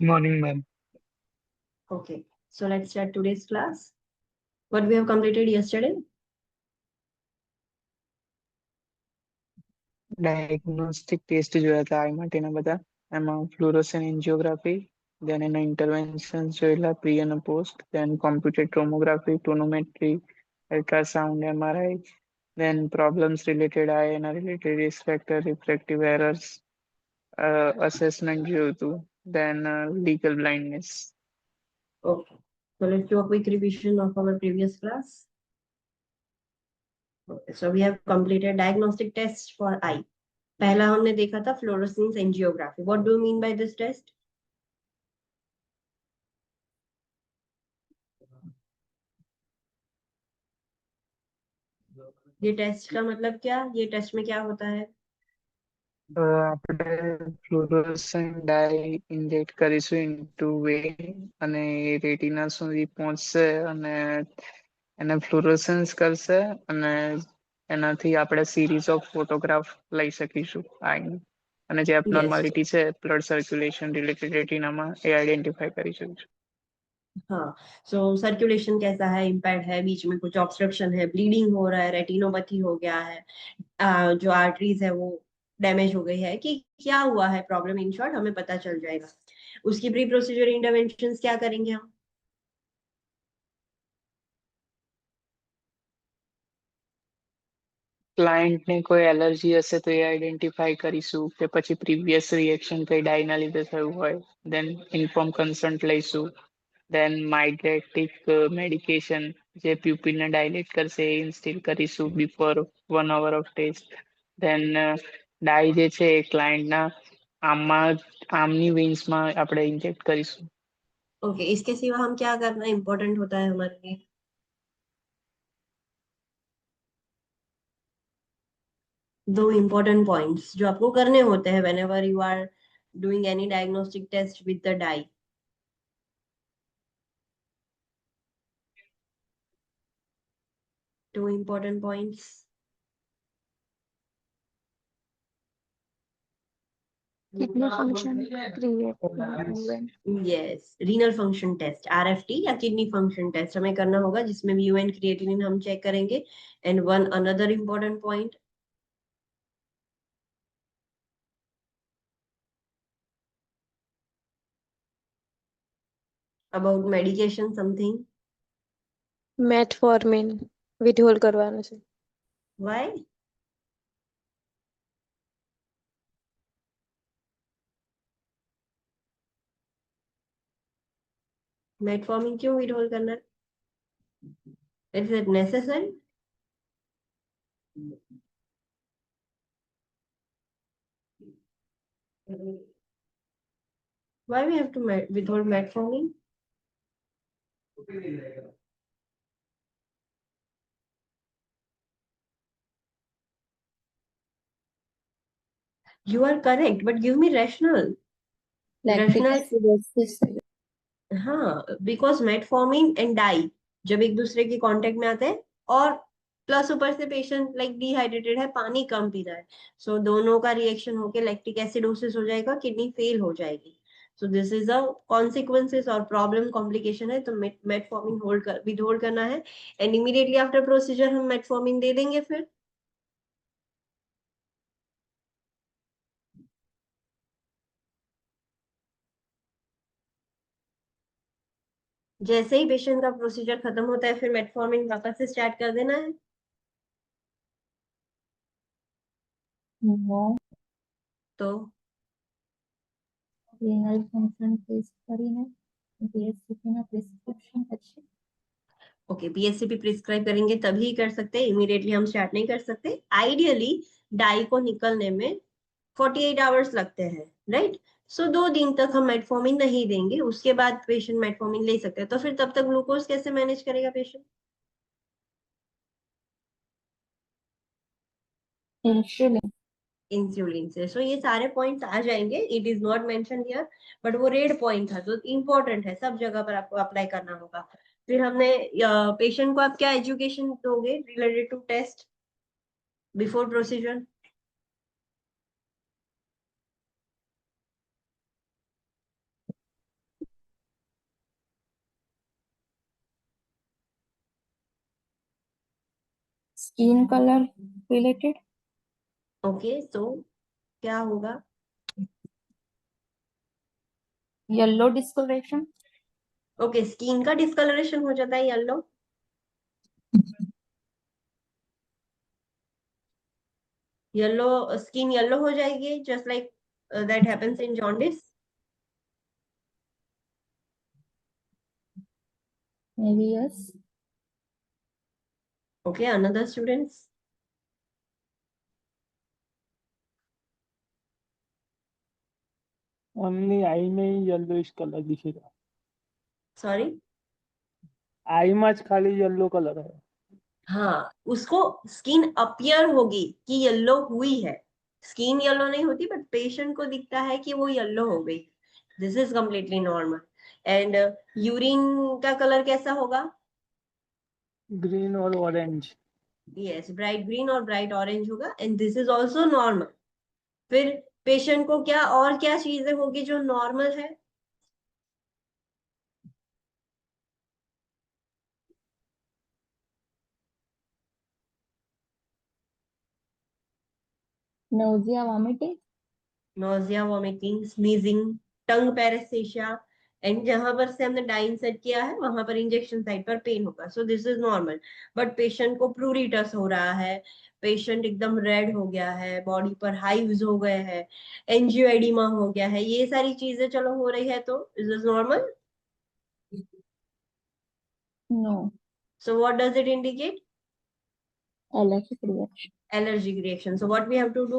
Morning, ma'am. Okay, so let's start today's class. What we have completed yesterday? Diagnostic test જોયા હતા આઈ માટેના બધા એમાં ફ્લોરોસન એન્જિયોગ્રાફી દેન એના ઇન્ટરવેન્શન્સ જોયેલા પ્રી અને post then computed tomography tonometry ultrasound MRI then problems related eye એના related risk factor refractive errors assessment જોયું હતું then legal blindness. Okay, so let's do a quick revision of our previous class. Okay, so we have completed diagnostic tests for eye. पहला हमने देखा था fluorescence angiography. What do you mean by this test? ये test का मतलब क्या? ये test में क्या होता है? આપણે ફ્લોરોસન્ટ ડાઈ ઇન્જેક્ટ કરીશું ઇન્ટુ વેઇન અને એ રેટિના સુધી પહોંચશે અને એને ફ્લોરોસન્સ કરશે અને એનાથી આપણે સિરીઝ ઓફ ફોટોગ્રાફ લઈ શકીશું આઈની અને જે Yes. એબનોર્માલિટી છે બ્લડ સર્ક્યુલેશન રિલેટેડ રેટિનામાં એ આઈડેન્ટિફાઈ કરી શકીશું. हाँ, सो सर्कुलेशन कैसा है, इम्पेयर्ड है, बीच में कुछ ऑब्स्ट्रक्शन है, ब्लीडिंग हो रहा है, रेटिनोपैथी हो गया है, जो आर्टरीज है वो डैमेज हो गई है, कि क्या हुआ है प्रॉब्लम, इन शॉर्ट हमें पता चल जाएगा. उसकी प्री प्रोसीजर इंटरवेंशन क्या करेंगे हम? ક્લાયન્ટને કોઈ એલર્જી હશે તો એ આઈડેન્ટિફાઈ કરીશું કે પછી પ્રીવિયસ રિએક્શન કઈ ડાયના લીધે થયું હોય દેન ઇન્ફોર્મ કન્સન્ટ લઈશું. દેન માઇગ્રેટિક મેડિકેશન જે પ્યુપિલને ડાયલેટ કરશે એ ઇન્સ્ટિલ કરીશું બિફોર 1 hour ઓફ ટેસ્ટ. દેન ડાય જે છે એ ક્લાયન્ટના આમની વેન્સમાં આપણે ઇન્જેક્ટ કરીશું. ओके, इसके सिवा हम क्या करना इम्पोर्टेंट होता है हमारे लिए? दो इम्पोर्टेंट पॉइंट्स जो आपको करने होते हैं whenever you are doing any diagnostic test with the dye. Two important points. Kidney function create yes, renal function test RFT या किडनी फंक्शन टेस्ट हमें करना होगा, जिसमें भी यूएन क्रिएटिनिन हम चेक करेंगे. And one another important point about medication something. Metformin withhold કરવાનું છે. Why? Metformin क्यों withhold करना है? Is it necessary? Why we have to withhold metformin? You are correct, but give me rational. Rational. हाँ, because metformin and die जब एक दूसरे के कांटेक्ट में आते हैं और प्लस ऊपर से पेशेंट लाइक डिहाइड्रेटेड है, पानी कम पी रहा है, सो दोनों का रिएक्शन होके लैक्टिक एसिडोसिस हो जाएगा, किडनी फेल हो जाएगी. सो दिस इज अ कॉन्सिक्वेंसेस और प्रॉब्लम कॉम्प्लिकेशन है, तो मेटफॉर्मिन विथहोल्ड करना है. एंड इमीडिएटली आफ्टर प्रोसीजर हम मेटफॉर्मिन दे देंगे. फिर जैसे ही पेशेंट का प्रोसीजर खत्म होता है फिर मेटफॉर्मिन वापस से स्टार्ट कर देना है. No, तो renal function ટેસ્ટ કરીને BSCP ના પ્રિસ્ક્રિપ્શન પછી ओके, पीएससीपी प्रिस्क्राइब करेंगे तभी कर सकते हैं, इमीडिएटली हम स्टार्ट नहीं कर सकते. आइडियली डाई को निकलने में 48 आवर्स लगते हैं, राइट? सो 2 दिन तक हम मेटफॉर्मिन नहीं देंगे, उसके बाद पेशेंट मेटफॉर्मिन ले सकते हैं. तो फिर तब तक ग्लूकोज कैसे मैनेज करेगा पेशेंट? ઇન્સ્યુલિન इंसुलिन से. सो ये सारे पॉइंट्स आ जाएंगे, it is not mention here, but वो रेड पॉइंट था तो इंपॉर्टेंट है, सब जगह पर आपको अप्लाई करना होगा. फिर हमने पेशेंट को आप क्या एजुकेशन दोगे related to test before procedure? Skin color related. Okay, तो क्या होगा? Yellow discoloration. ओके, स्किन का डिस्कलरेशन हो जाता है येलो। येलो, स्किन येलो हो जाएगी just like that happens in jaundice. Maybe yes. Okay, another students. Only eye में ही येलोइश कलर दिखेगा। सॉरी। आई में ज खाली येलो कलर है। हाँ, उसको स्किन अपीयर होगी कि येलो हुई है। स्किन येलो नहीं होती, बट पेशेंट को दिखता है कि वो येलो हो गई। This is completely normal. And urine का कलर कैसा होगा? ग्रीन और ऑरेंज। यस, ब्राइट ग्रीन और ब्राइट ऑरेंज होगा, and this is also normal. फिर पेशेंट को क्या और क्या चीजें होगी जो नॉर्मल है? Nausea, vomiting. Nausea, vomiting, sneezing, tongue paraesthesia, and जहां पर से हमने डाइन सेट किया है वहां पर इंजेक्शन साइट पर पेन होगा। सो this is normal. But patient को प्रूरिटस हो रहा है, पेशेंट एकदम रेड हो गया है, बॉडी पर हाइव्स हो गए हैं, एंजियोएडिमा हो गया है, ये सारी चीजें चलो हो रही है, तो is is normal. No. So what does it indicate? Allergic reaction. Allergic reaction. So what we have to do?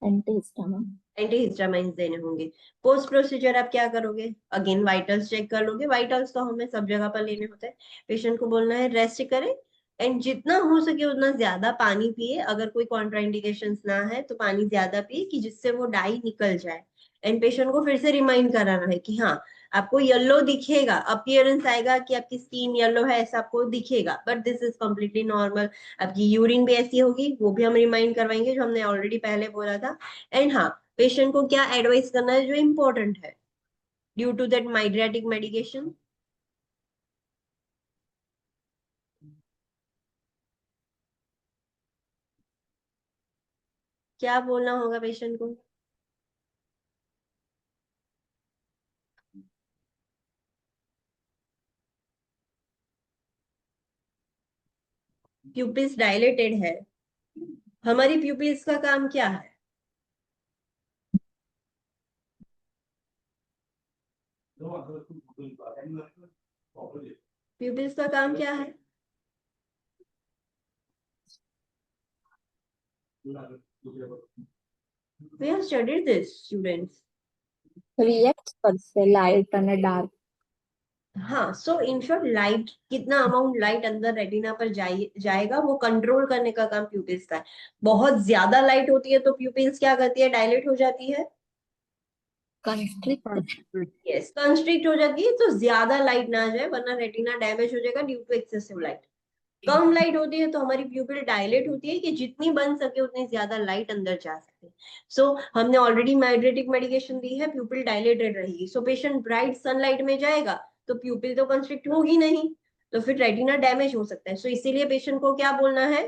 Antihistamine. Antihistamines देने होंगे। पोस्ट प्रोसीजर आप क्या करोगे? अगेन वाइटल्स चेक कर लोगे। वाइटल्स तो हमें सब जगह पर लेने होते हैं। पेशेंट को बोलना है रेस्ट करे, एंड जितना हो सके उतना ज्यादा पानी पिए। अगर कोई कॉन्ट्राइंडिकेशंस ना है तो पानी ज्यादा पिए कि जिससे वो डाई निकल जाए। एंड पेशेंट को फिर से रिमाइंड कराना है कि हाँ, आपको येलो दिखेगा, अपीयरेंस आएगा कि आपकी स्किन येलो है, ऐसा आपको दिखेगा, but this is completely normal. आपकी यूरिन भी ऐसी होगी, वो भी हम रिमाइंड करवाएंगे, जो हमने ऑलरेडी पहले बोला था। एंड हाँ, पेशेंट को क्या एडवाइस करना है जो इंपॉर्टेंट है ड्यू टू दैट माइग्रेटिक मेडिकेशन? क्या बोलना होगा पेशेंट को? प्यूपिल्स डायलेटेड है। हमारी प्यूपिल्स का काम क्या है? प्यूपिल्स का काम क्या है? We have studied this, students. Reacts per se light and dark. हाँ, सो इन शॉर्ट, लाइट कितना अमाउंट लाइट अंदर रेटिना पर जाएगा वो कंट्रोल करने का काम प्यूपिल्स का है। बहुत ज्यादा लाइट होती है तो प्यूपिल्स क्या करती है? डायलेट हो जाती है। Constrict. यस, कंस्ट्रिक्ट हो जाती है, तो ज्यादा लाइट ना जाए वरना रेटिना डैमेज हो जाएगा ड्यू टू एक्सेसिव लाइट। कम लाइट होती है तो हमारी प्यूपिल डायलेट होती है कि जितनी बन सके उतनी ज्यादा लाइट अंदर जा सके। सो हमने ऑलरेडी माइग्रेटिक मेडिकेशन दी है, प्यूपिल डायलेटेड रहेगी। सो पेशेंट ब्राइट सनलाइट में जाएगा तो प्यूपिल तो कंस्ट्रिक्ट होगी नहीं, तो फिर रेटिना डैमेज हो सकता है। सो इसीलिए पेशेंट को क्या बोलना है?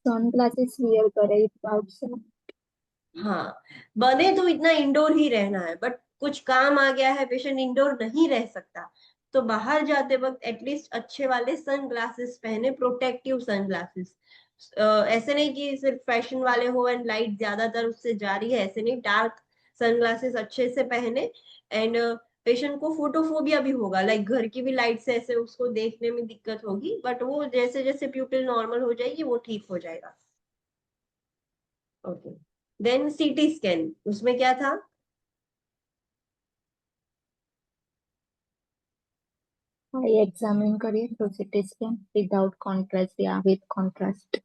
Sunglasses wear करे outside. हाँ, बने तो इतना इंडोर ही रहना है, बट कुछ काम आ गया है, पेशेंट इंडोर नहीं रह सकता, तो बाहर जाते वक्त एटलीस्ट अच्छे वाले सन ग्लासेस पहने, प्रोटेक्टिव सन ग्लासेस। ऐसे नहीं कि सिर्फ फैशन वाले हो एंड लाइट ज्यादातर उससे जा रही है, ऐसे नहीं, डार्क सन ग्लासेस अच्छे से पहने। एंड पेशेंट को फोटोफोबिया भी होगा, लाइक घर की भी लाइट से ऐसे उसको देखने में दिक्कत होगी, बट वो जैसे जैसे प्यूपिल नॉर्मल हो जाएगी वो ठीक हो जाएगा। ओके, देन सीटी स्कैन, उसमें क्या था? आई एग्जामिन करिए तो सीटी स्कैन विदाउट कॉन्ट्रास्ट या विद कॉन्ट्रास्ट।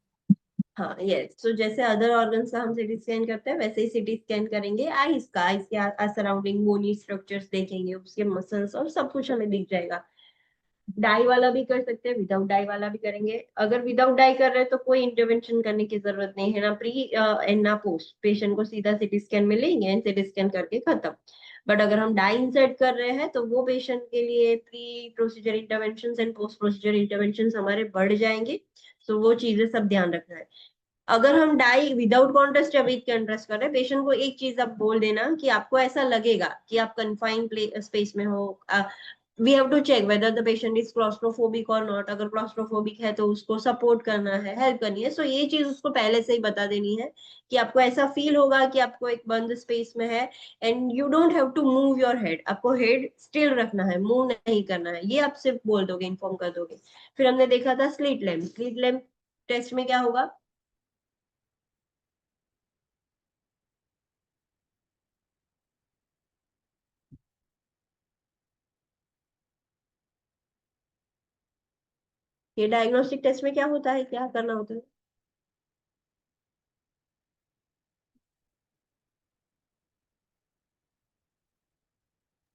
हाँ, यस, तो जैसे अदर ऑर्गन्स का हम सीटी स्कैन करते हैं वैसे ही सीटी स्कैन करेंगे आईज का। आईज के सराउंडिंग बोनी स्ट्रक्चर्स देखेंगे, उसके मसल्स और सब कुछ हमें दिख जाएगा। डाई वाला भी कर सकते हैं, विदाउट डाई वाला भी करेंगे। अगर विदाउट डाई कर रहे हैं तो कोई इंटरवेंशन करने की जरूरत नहीं है, ना प्री एंड ना पोस्ट। पेशेंट को सीधा सीटी स्कैन में लेंगे एंड सीटी स्कैन करके खत्म। बट अगर हम डाई इंसर्ट कर रहे हैं तो वो पेशेंट के लिए pre procedure intervention and post procedure intervention हमारे बढ़ जाएंगे। तो वो चीजें सब ध्यान रखना है। अगर हम डाई विदाउट कॉन्ट्रास्ट या विद कॉन्ट्रास्ट कर रहे हैं, पेशेंट को एक चीज आप बोल देना कि आपको ऐसा लगेगा कि आप कन्फाइंड स्पेस में हो। We have to check whether the patient is claustrophobic और नॉट। अगर क्लॉस्ट्रोफोबिक है तो उसको सपोर्ट करना है, हेल्प करनी है। सो ये चीज उसको पहले से ही बता देनी है कि आपको ऐसा फील होगा कि आपको एक बंद स्पेस में है and you don't have to move your head. आपको हेड स्टिल रखना है, मूव नहीं करना है। ये आप सिर्फ बोल दोगे, इन्फॉर्म कर दोगे। फिर हमने देखा था slit lamp. Slit lamp test में क्या होगा? ये डायग्नोस्टिक टेस्ट में क्या होता है, क्या करना होता है?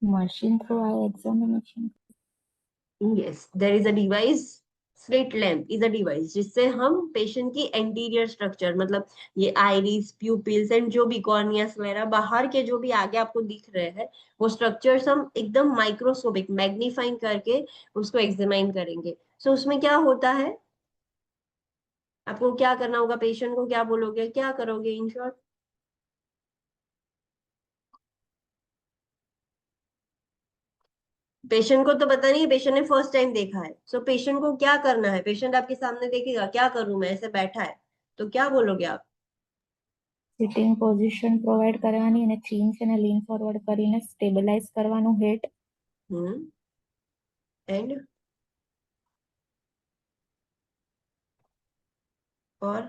Machine through eye examination. Yes, there is a device. Slit lamp is a device जिससे हम पेशेंट की एंटीरियर स्ट्रक्चर, मतलब ये आइरिस, प्यूपिल्स एंड जो भी कॉर्नियास वगैरह बाहर के जो भी आगे आपको दिख रहे हैं, वो स्ट्रक्चर्स हम एकदम माइक्रोस्कोपिक मैग्नीफाइंग करके उसको एग्जामाइन करेंगे। सो उसमें क्या होता है, आपको क्या करना होगा, पेशेंट को क्या बोलोगे, क्या करोगे इन शॉर्ट? पेशेंट को तो पता नहीं है, पेशेंट ने फर्स्ट टाइम देखा है। सो पेशेंट को क्या करना है? पेशेंट आपके सामने देखेगा, क्या करूं मैं, ऐसे बैठा है, तो क्या बोलोगे आप? સિટિંગ પોઝિશન પ્રોવાઈડ કરવાની અને ચીન છે ને લીન ફોરવર્ડ કરીને સ્ટેબલાઇઝ કરવાનું હેડ. एंड और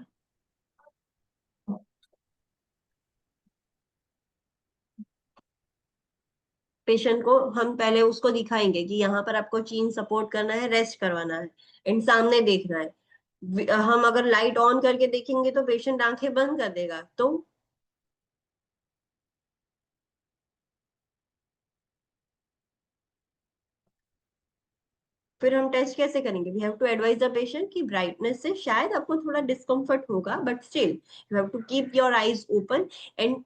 पेशेंट को हम पहले उसको दिखाएंगे कि यहाँ पर आपको चीन सपोर्ट करना है, रेस्ट करवाना है एंड सामने देखना है। हम अगर लाइट ऑन करके देखेंगे तो पेशेंट आंखें बंद कर देगा, तो फिर हम टेस्ट कैसे करेंगे? We have to advise the patient कि ब्राइटनेस से शायद आपको थोड़ा डिस्कम्फर्ट होगा, but still you have to keep your eyes open and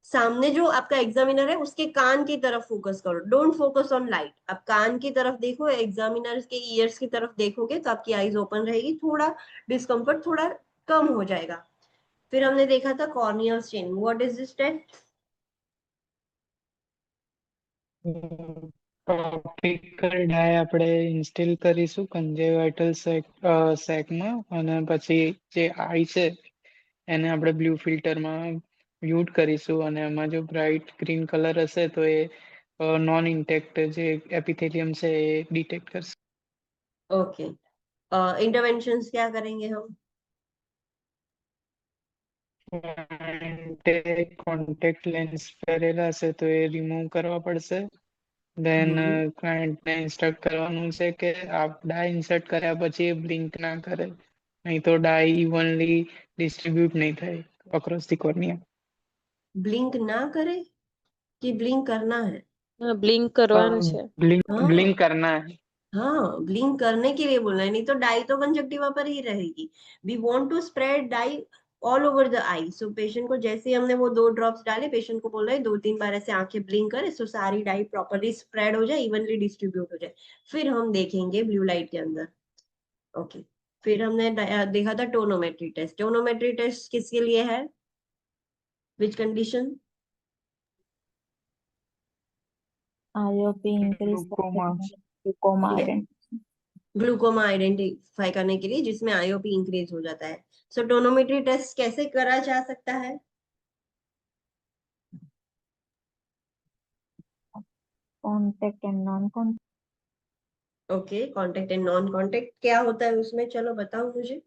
सामने जो आपका एग्जामिनर है उसके कान की तरफ फोकस करो। डोंट फोकस ऑन लाइट, आप कान की तरफ देखो, एग्जामिनर के ईयर्स की तरफ देखोगे तो आपकी आईज ओपन रहेगी, थोड़ा डिस्कम्फर्ट थोड़ा कम हो जाएगा। फिर हमने देखा था corneal staining. What is this test? Topical dye આપણે ઇન્સ્ટિલ કરીશું કન્જેવાઇટલ સેકમાં અને પછી જે આઈ છે એને આપણે બ્લુ ફિલ્ટરમાં મ્યુટ કરીશું અને એમાં જો બ્રાઇટ ગ્રીન કલર હશે તો એ નોન ઇન્ટેક્ટ જે એપિથેલિયમ છે એ ડિટેક્ટ કરશે. ओके, इंटरवेंशंस क्या करेंगे हम? કોન્ટેક્ટ લેન્સ પહેરેલા હશે તો એ રિમૂવ કરવા પડશે. દેન ક્લાયન્ટને ઇન્સ્ટ્રક્ટ કરવાનું છે કે આપ ડાય ઇન્સર્ટ કર્યા પછી એ બ્લિંક ના કરે, નહીં તો ડાય ઇવનલી ડિસ્ટ્રીબ્યુટ નહીં થાય અક્રોસ ધી કોર્નિયા. ब्लिंक ना करे कि ब्लिंक करना है? બ્લિંક કરવાનું છે. ब्लिंक हाँ ब्लिंक करना है. हाँ, ब्लिंक करने के लिए बोलना है, नहीं तो डाई तो कंजक्टिवा पर ही रहेगी। We want to spread dye all over the eye. So patient को जैसे ही हमने वो 2 ड्रॉप्स डाले, पेशेंट को बोल रहे हैं 2-3 बार ऐसे आंखें ब्लिंक करे, सो सारी डाई प्रॉपर्ली स्प्रेड हो जाए, इवनली डिस्ट्रीब्यूट हो जाए। फिर हम देखेंगे ब्लू लाइट के अंदर। ओके, फिर हमने देखा था टोनोमेट्री टेस्ट। टोनोमेट्री टेस्ट किसके लिए है? Which condition? IOP increase glaucoma. glaucoma identity. Glaucoma identify करने के लिए, जिसमें आईओपी इंक्रीज हो जाता है। सो टोनोमेट्री टेस्ट कैसे करा जा सकता है? Contact and non-contact. Okay, contact and non contact क्या होता है उसमें, चलो बताओ मुझे।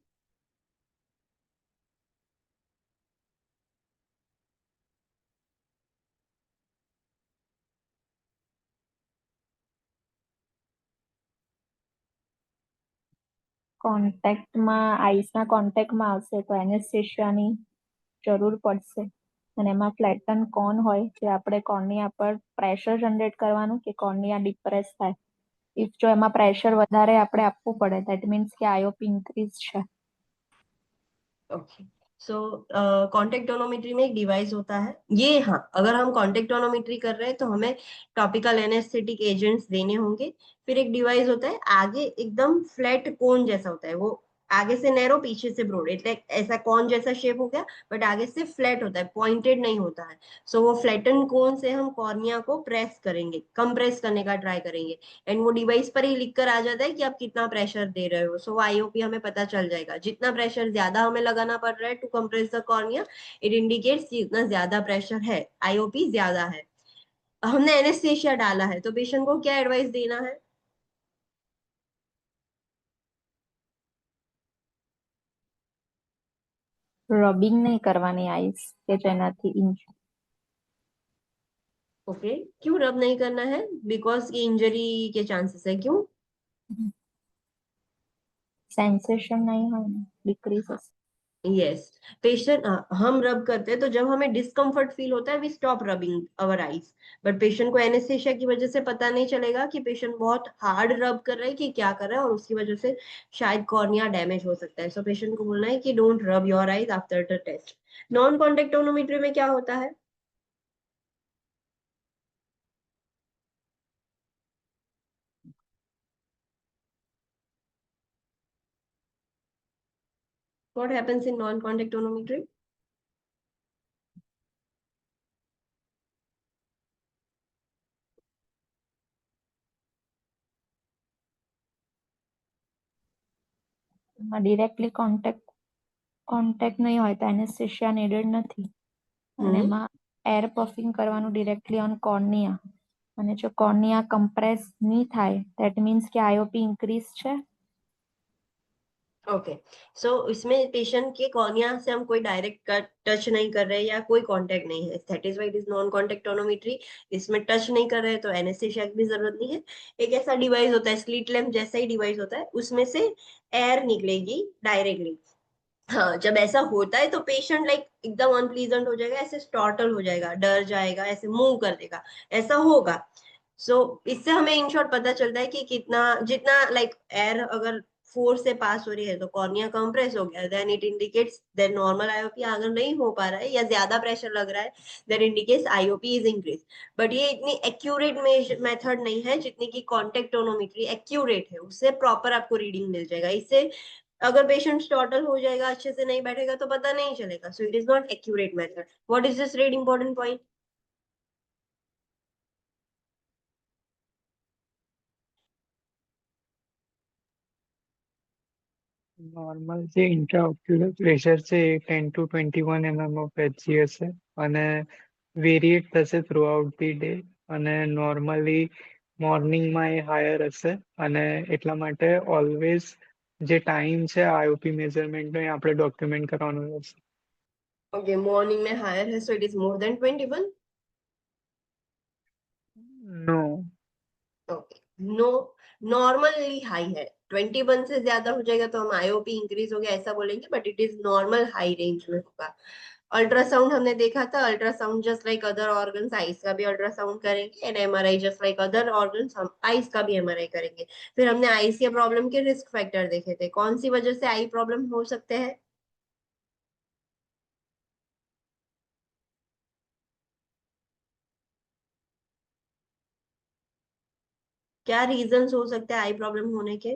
કોન્ટેક્ટમાં આઈસના કોન્ટેક્ટમાં આવશે તો એનેસ્થેશિયાની જરૂર પડશે અને એમાં ફ્લેટન કોન હોય જે આપણે કોર્નિયા પર પ્રેશર જનરેટ કરવાનું કે કોર્નિયા ડિપ્રેસ થાય ઇફ જો એમાં પ્રેશર વધારે આપણે આપવું પડે ધેટ મીન્સ કે આઈઓપી ઇન્ક્રીઝ છે. ओके सो कॉन्टेक्ट टोनोमेट्री में एक डिवाइस होता है ये, हाँ, अगर हम कॉन्टेक्ट टोनोमेट्री कर रहे हैं तो हमें टॉपिकल एनेस्थेटिक एजेंट्स देने होंगे। फिर एक डिवाइस होता है आगे एकदम फ्लैट कोन जैसा होता है, वो आगे से नैरो पीछे से ब्रॉड, ऐसा कॉन जैसा शेप हो गया, बट आगे से फ्लैट होता है, पॉइंटेड नहीं होता है। सो वो फ्लैटन कोन से हम कॉर्निया को प्रेस करेंगे, कंप्रेस करने का ट्राई करेंगे, एंड वो डिवाइस पर ही लिख कर आ जाता है कि आप कितना प्रेशर दे रहे हो। सो आईओपी हमें पता चल जाएगा, जितना प्रेशर ज्यादा हमें लगाना पड़ रहा है to compress the cornea, it indicates जितना ज्यादा प्रेशर है, आईओपी ज्यादा है। हमने एनेस्थेशिया डाला है तो पेशेंट को क्या एडवाइस देना है? રબિંગ નહીં કરવાની આઈસ કે જેનાથી ओके क्यों रब नहीं करना है? बिकॉज ये इंजरी के चांसेस है, क्यों? સેન્સેશન નહીં હોય ને ડિક્રીઝ હશે. यस पेशेंट, हम रब करते हैं तो जब हमें डिस्कम्फर्ट फील होता है we stop rubbing our eyes, but patient को एनेस्थेशिया की वजह से पता नहीं चलेगा कि पेशेंट बहुत हार्ड रब कर रहा है कि क्या कर रहा है, और उसकी वजह से शायद कॉर्निया डैमेज हो सकता है। सो पेशेंट को बोलना है कि don't rub your eyes after the test. Non contact tonometry में क्या होता है? What happens in non-contact tonometry? Directly contact નહીં હોય તો એનેસ્થેશિયા નીડેડ નથી. અને એમાં એર પફિંગ કરવાનું ડિરેક્ટલી ઓન કોર્નિયા, અને જો કોર્નિયા કમ્પ્રેસ નહીં થાય ધેટ મીન્સ કે આઈઓપી ઇન્ક્રીઝ છે. ओके सो इसमें पेशेंट के कॉर्निया से हम कोई डायरेक्ट टच नहीं कर रहे या कोई कांटेक्ट नहीं है, that is why it is non contact tonometry. इसमें टच नहीं कर रहे तो एनेस्थेशिया की भी जरूरत नहीं है। एक ऐसा डिवाइस होता है स्लीट लैम्प जैसा ही डिवाइस होता है, उसमें से एयर निकलेगी डायरेक्टली। हाँ जब ऐसा होता है तो पेशेंट लाइक एकदम अनप्लीजेंट हो जाएगा, ऐसे स्टॉर्टल हो जाएगा, डर जाएगा, ऐसे मूव कर देगा, ऐसा होगा। सो इससे हमें इन शॉर्ट पता चलता है कि कितना, जितना लाइक एयर अगर फोर्स से पास हो रही है तो कॉर्निया कंप्रेस हो गया, then it indicates then normal IOP. अगर नहीं हो पा रहा है या ज्यादा प्रेशर लग रहा है then indicates IOP is increase. But ये इतनी एक्यूरेट मेथड नहीं है जितनी की कॉन्टेक्ट टोनोमेट्री एक्यूरेट है, उससे प्रॉपर आपको रीडिंग मिल जाएगा। इससे अगर पेशेंट टोटल हो जाएगा, अच्छे से नहीं बैठेगा तो पता नहीं चलेगा। सो it is not accurate method. What is this red important point? Normal જે ઇન્ટ્રાઓક્યુલર પ્રેશર છે એ 10 to 21 mm ઓફ એચજી હશે અને વેરિએટ થશે થ્રુ આઉટ ધી ડે, અને નોર્મલી મોર્નિંગમાં એ હાયર હશે, અને એટલા માટે ઓલવેઝ જે ટાઈમ છે આઈઓપી મેઝરમેન્ટનો એ આપણે ડોક્યુમેન્ટ કરવાનું રહેશે. ओके मॉर्निंग में हायर है so it is more than 21। No. Okay no, normally high है। 21 से ज्यादा हो जाएगा तो हम आईओपी इंक्रीज हो गया ऐसा बोलेंगे, but it is normal high range में होगा। अल्ट्रासाउंड हमने देखा था, ultrasound just like other organs, eyes का भी अल्ट्रासाउंड करेंगे, and MRI just like other organs हम आईज का भी एमआरआई करेंगे। फिर हमने आईज के प्रॉब्लम के रिस्क फैक्टर देखे थे, कौन सी वजह से आई प्रॉब्लम हो सकते हैं? क्या रीजंस हो सकते हैं आई प्रॉब्लम होने के?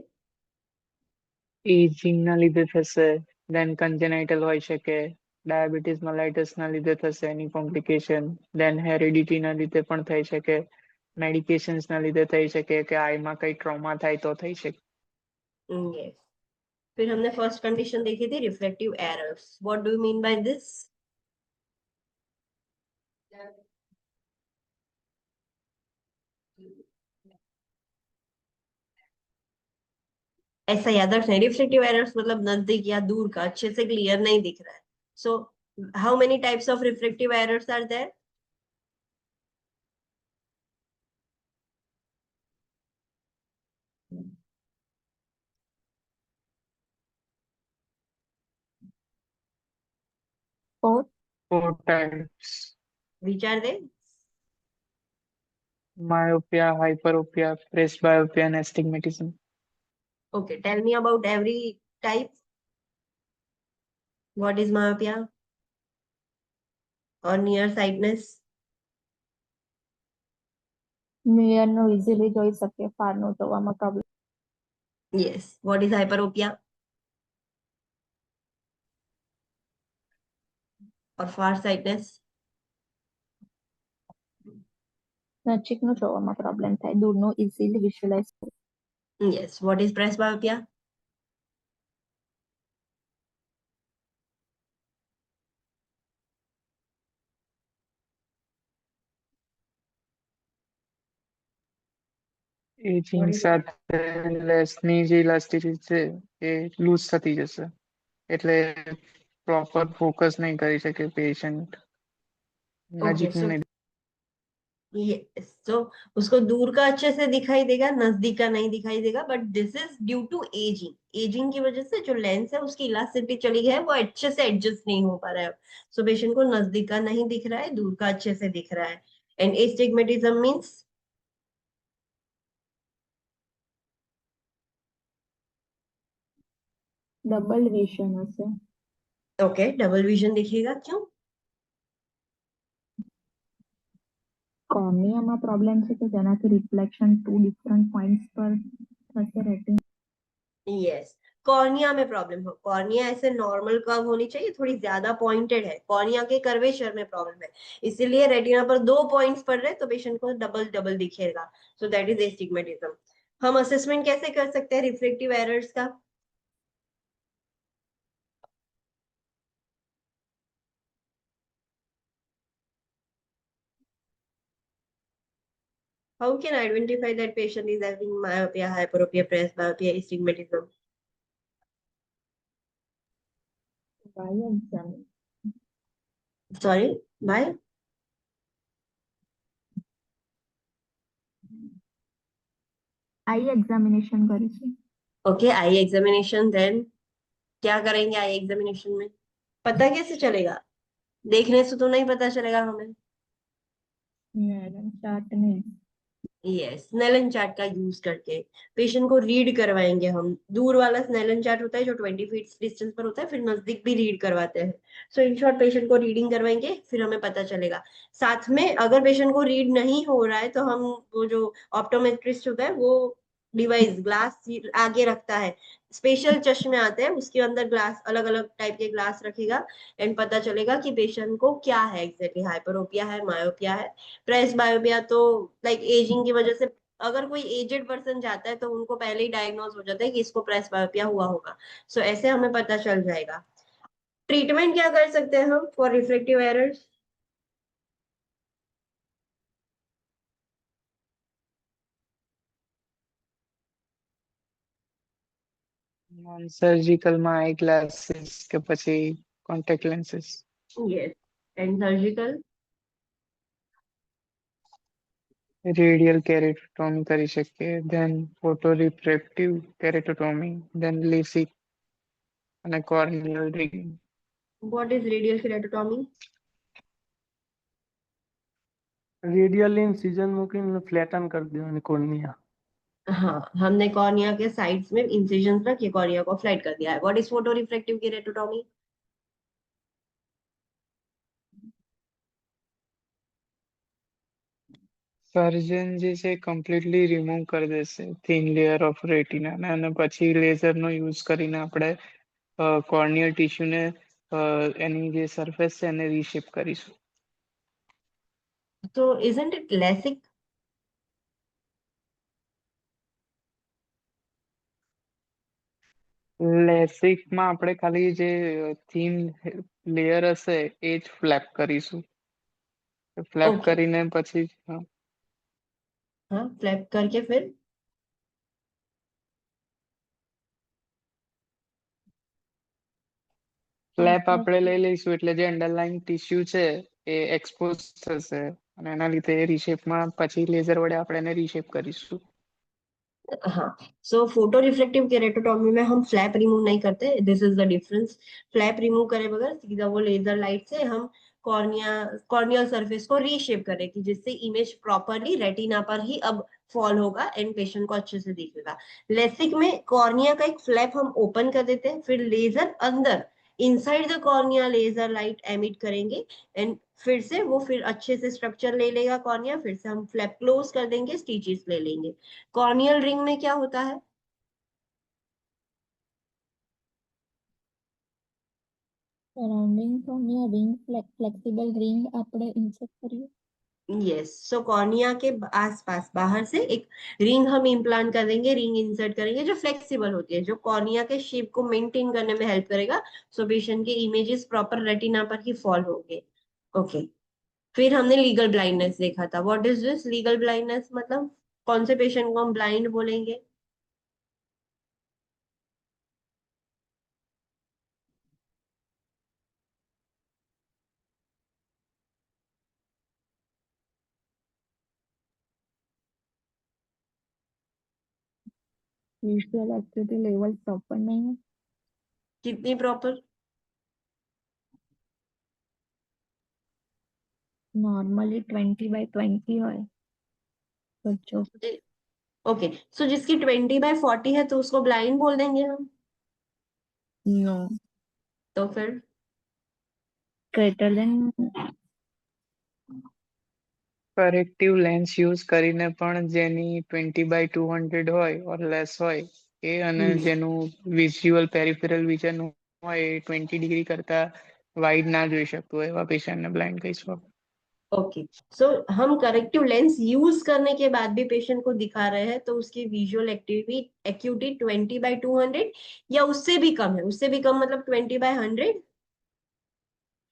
એજિંગના લીધે થશે, દેન કન્જેનાઇટલ હોઈ શકે, ડાયાબિટીસ મલાઇટસના લીધે થશે એની કોમ્પ્લિકેશન, દેન હેરિડિટીના લીધે પણ થઈ શકે, મેડિકેશન્સના લીધે થઈ શકે કે આઈમાં કઈ ટ્રોમા થાય તો થઈ શકે. यस। फिर हमने फर्स्ट कंडीशन देखी थी reflective errors. What do you mean by this? ऐसा याद रखना है, रिफ्लेक्टिव एरर्स मतलब नजदीक या दूर का अच्छे से क्लियर नहीं दिख रहा है। So how many types of reflective errors are there? Four 4 times. Which are they? myopia, hyperopia, presbyopia, and astigmatism. Okay, tell me about every type. What is myopia or nearsightedness? નિયરનું easily જોઈ શકે, ફારનું જોવામાં problem. Yes. What is hyperopia or farsightedness? નજીકનું જોવામાં problem થાય, દૂરનું easily visualise. Yes. What is presbyopia? Ageing What is સાથે લેન્સની જે ઇલાસ્ટિસિટી છે એ લૂઝ થતી જશે, એટલે પ્રોપર ફોકસ નહીં કરી શકે પેશન્ટ, Okay, નજીકનું so નહીં. yes, so उसको दूर का अच्छे से दिखाई देगा, नजदीक का नहीं दिखाई देगा, but this is due to ageing. Ageing की वजह से जो लेंस है उसकी इलास्टिसिटी चली गई है, वो अच्छे से एडजस्ट नहीं हो पा रहा है. सो पेशेंट को नजदीक का नहीं दिख रहा है, दूर का अच्छे से दिख रहा है. And astigmatism means double vision હશે. ओके, डबल विजन दिखेगा. क्यों? કોર્નિયામાં પ્રોબ્લેમ છે કે જેનાથી રિફ્લેક્શન 2 ડિફરન્ટ પોઈન્ટ્સ પર થશે રેટિના. यस, कॉर्निया में प्रॉब्लम हो. कॉर्निया ऐसे नॉर्मल कर्व होनी चाहिए, थोड़ी ज्यादा पॉइंटेड है. कॉर्निया के कर्वेचर में प्रॉब्लम है, इसीलिए रेटिना पर 2 पॉइंट्स पड़ रहे, तो पेशेंट को डबल डबल दिखेगा. सो दैट इज एस्टिग्मेटिज्म. हम असेसमेंट कैसे कर सकते हैं रिफ्लेक्टिव एरर्स का? How can I identify that patient is having myopia, hyperopia, presbyopia, astigmatism? By exam. Sorry, by eye examination કરીશું. Okay, eye examination. देन क्या करेंगे आई एग्जामिनेशन में? पता कैसे चलेगा? देखने से तो नहीं पता चलेगा हमें. મેડમ ચાર્ટ નહીં. यस, स्नेलन चार्ट का यूज करके पेशेंट को रीड करवाएंगे हम. दूर वाला स्नेलन चार्ट होता है जो 20 फीट डिस्टेंस पर होता है, फिर नजदीक भी रीड करवाते हैं. सो इन शॉर्ट पेशेंट को रीडिंग करवाएंगे, फिर हमें पता चलेगा. साथ में अगर पेशेंट को रीड नहीं हो रहा है तो हम वो जो ऑप्टोमेट्रिस्ट होता है वो डिवाइस ग्लास आगे रखता है. स्पेशल चश्मे आते हैं, उसके अंदर ग्लास, अलग अलग टाइप के ग्लास रखेगा, एंड पता चलेगा कि पेशेंट को क्या है एग्जैक्टली. हाइपरोपिया है, मायोपिया है, प्रेस बायोपिया तो लाइक एजिंग की वजह से अगर कोई एजेड पर्सन जाता है तो उनको पहले ही डायग्नोज हो जाता है कि इसको प्रेस बायोपिया हुआ होगा. सो ऐसे हमें पता चल जाएगा. ट्रीटमेंट क्या कर सकते हैं हम फॉर रिफ्लेक्टिव एरर्स? નોન સર્જિકલમાં આઈ ગ્લાસીસ કે પછી contact lenses. Yes. And surgical? Radial keratotomy કરી શકીએ, then photo refractive keratotomy, then LASIK અને કોર્નિયલ રિગિંગ. What is radial keratotomy? Radial incision મૂકીને ફ્લેટન કરી દેવાની કોર્નિયા. हाँ, हमने कॉर्निया के साइड्स में इंसिजन रख के कॉर्निया को फ्लैट कर दिया है. What is photo reflective keratotomy? Surgeon જે છે કમ્પ્લીટલી રિમૂવ કરી દેશે થિન લેયર ઓફ રેટિના, અને પછી લેઝરનો યુઝ કરીને આપણે કોર્નિયલ ટિશ્યુને એની જે સરફેસ છે એને રીશેપ કરીશું. तो isn't it LASIK? લેસિકમાં આપણે ખાલી જે થિન લેયર હશે એ જ ફ્લેપ કરીશું. Flap Okay. કરીને પછી हाँ, फ्लैप करके फिर ફ્લેપ આપણે લઈ લઈશું એટલે જે અંડરલાઈન ટિશ્યુ છે એ એક્સપોઝ થશે, અને એના લીધે રીશેપમાં પછી લેઝર વડે આપણે એને રીશેપ કરીશું. हाँ. सो फोटो रिफ्लेक्टिव केरेटोटॉमी में हम फ्लैप रिमूव नहीं करते. This is the difference. Flap remove करे बगैर सीधा वो लेजर लाइट से हम कॉर्नियल सरफेस को रीशेप करेगी, जिससे इमेज प्रॉपरली रेटिना पर ही अब फॉल होगा एंड पेशेंट को अच्छे से दिखेगा। लेसिक में कॉर्निया का एक फ्लैप हम ओपन कर देते हैं, फिर लेजर अंदर inside the cornea laser light emit करेंगे एंड फिर से वो फिर अच्छे से स्ट्रक्चर ले लेगा कॉर्निया, फिर से हम फ्लैप क्लोज कर देंगे, स्टिचेस ले लेंगे। कॉर्नियल रिंग में क्या होता है? Surrounding cornea ring flexible ring આપણે ઇન્સર્ટ કરીએ यस, सो कॉर्निया के आसपास बाहर से एक रिंग हम इम्प्लांट कर देंगे, रिंग इंसर्ट करेंगे जो फ्लेक्सिबल होती है, जो कॉर्निया के शेप को मेंटेन करने में हेल्प करेगा। सो पेशेंट के इमेजेस प्रॉपर रेटिना पर ही फॉल होंगे। ओके, फिर हमने लीगल ब्लाइंडनेस देखा था। What is this legal blindness? मतलब कौन से पेशेंट को हम ब्लाइंड बोलेंगे? વિઝ્યુઅલ એક્ટિવિટી લેવલ પ્રોપર નહીં હોય कितनी प्रॉपर? નોર્મલી 20/20 હોય તો જો ओके, सो जिसकी 20/40 है तो उसको ब्लाइंड बोल देंगे हम। નો तो फिर greater than corrective lens use કરીને પણ જેની 20/200 હોય ઓર લેસ હોય એ અને જેનું વિઝ્યુઅલ પેરિફેરલ વિઝન હોય એ 20 ડિગ્રી કરતા વાઇડ ના જોઈ શકતું હોય એવા પેશન્ટને બ્લાઇન્ડ કહીશું આપણે. ओके, सो हम करेक्टिव लेंस यूज करने के बाद भी पेशेंट को दिखा रहे हैं तो उसकी विजुअल एक्टिविटी एक्यूटी 20/200 या उससे भी कम है। उससे भी कम मतलब 20/100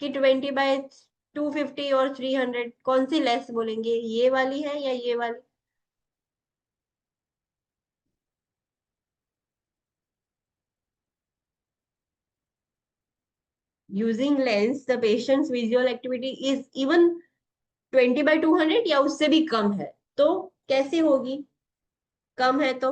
कि 20/250 और 300? कौन सी लेस बोलेंगे, ये वाली है या ये वाली? Using lens the patients visual activity is even 20/200 या उससे भी कम है, तो कैसे होगी? कम है तो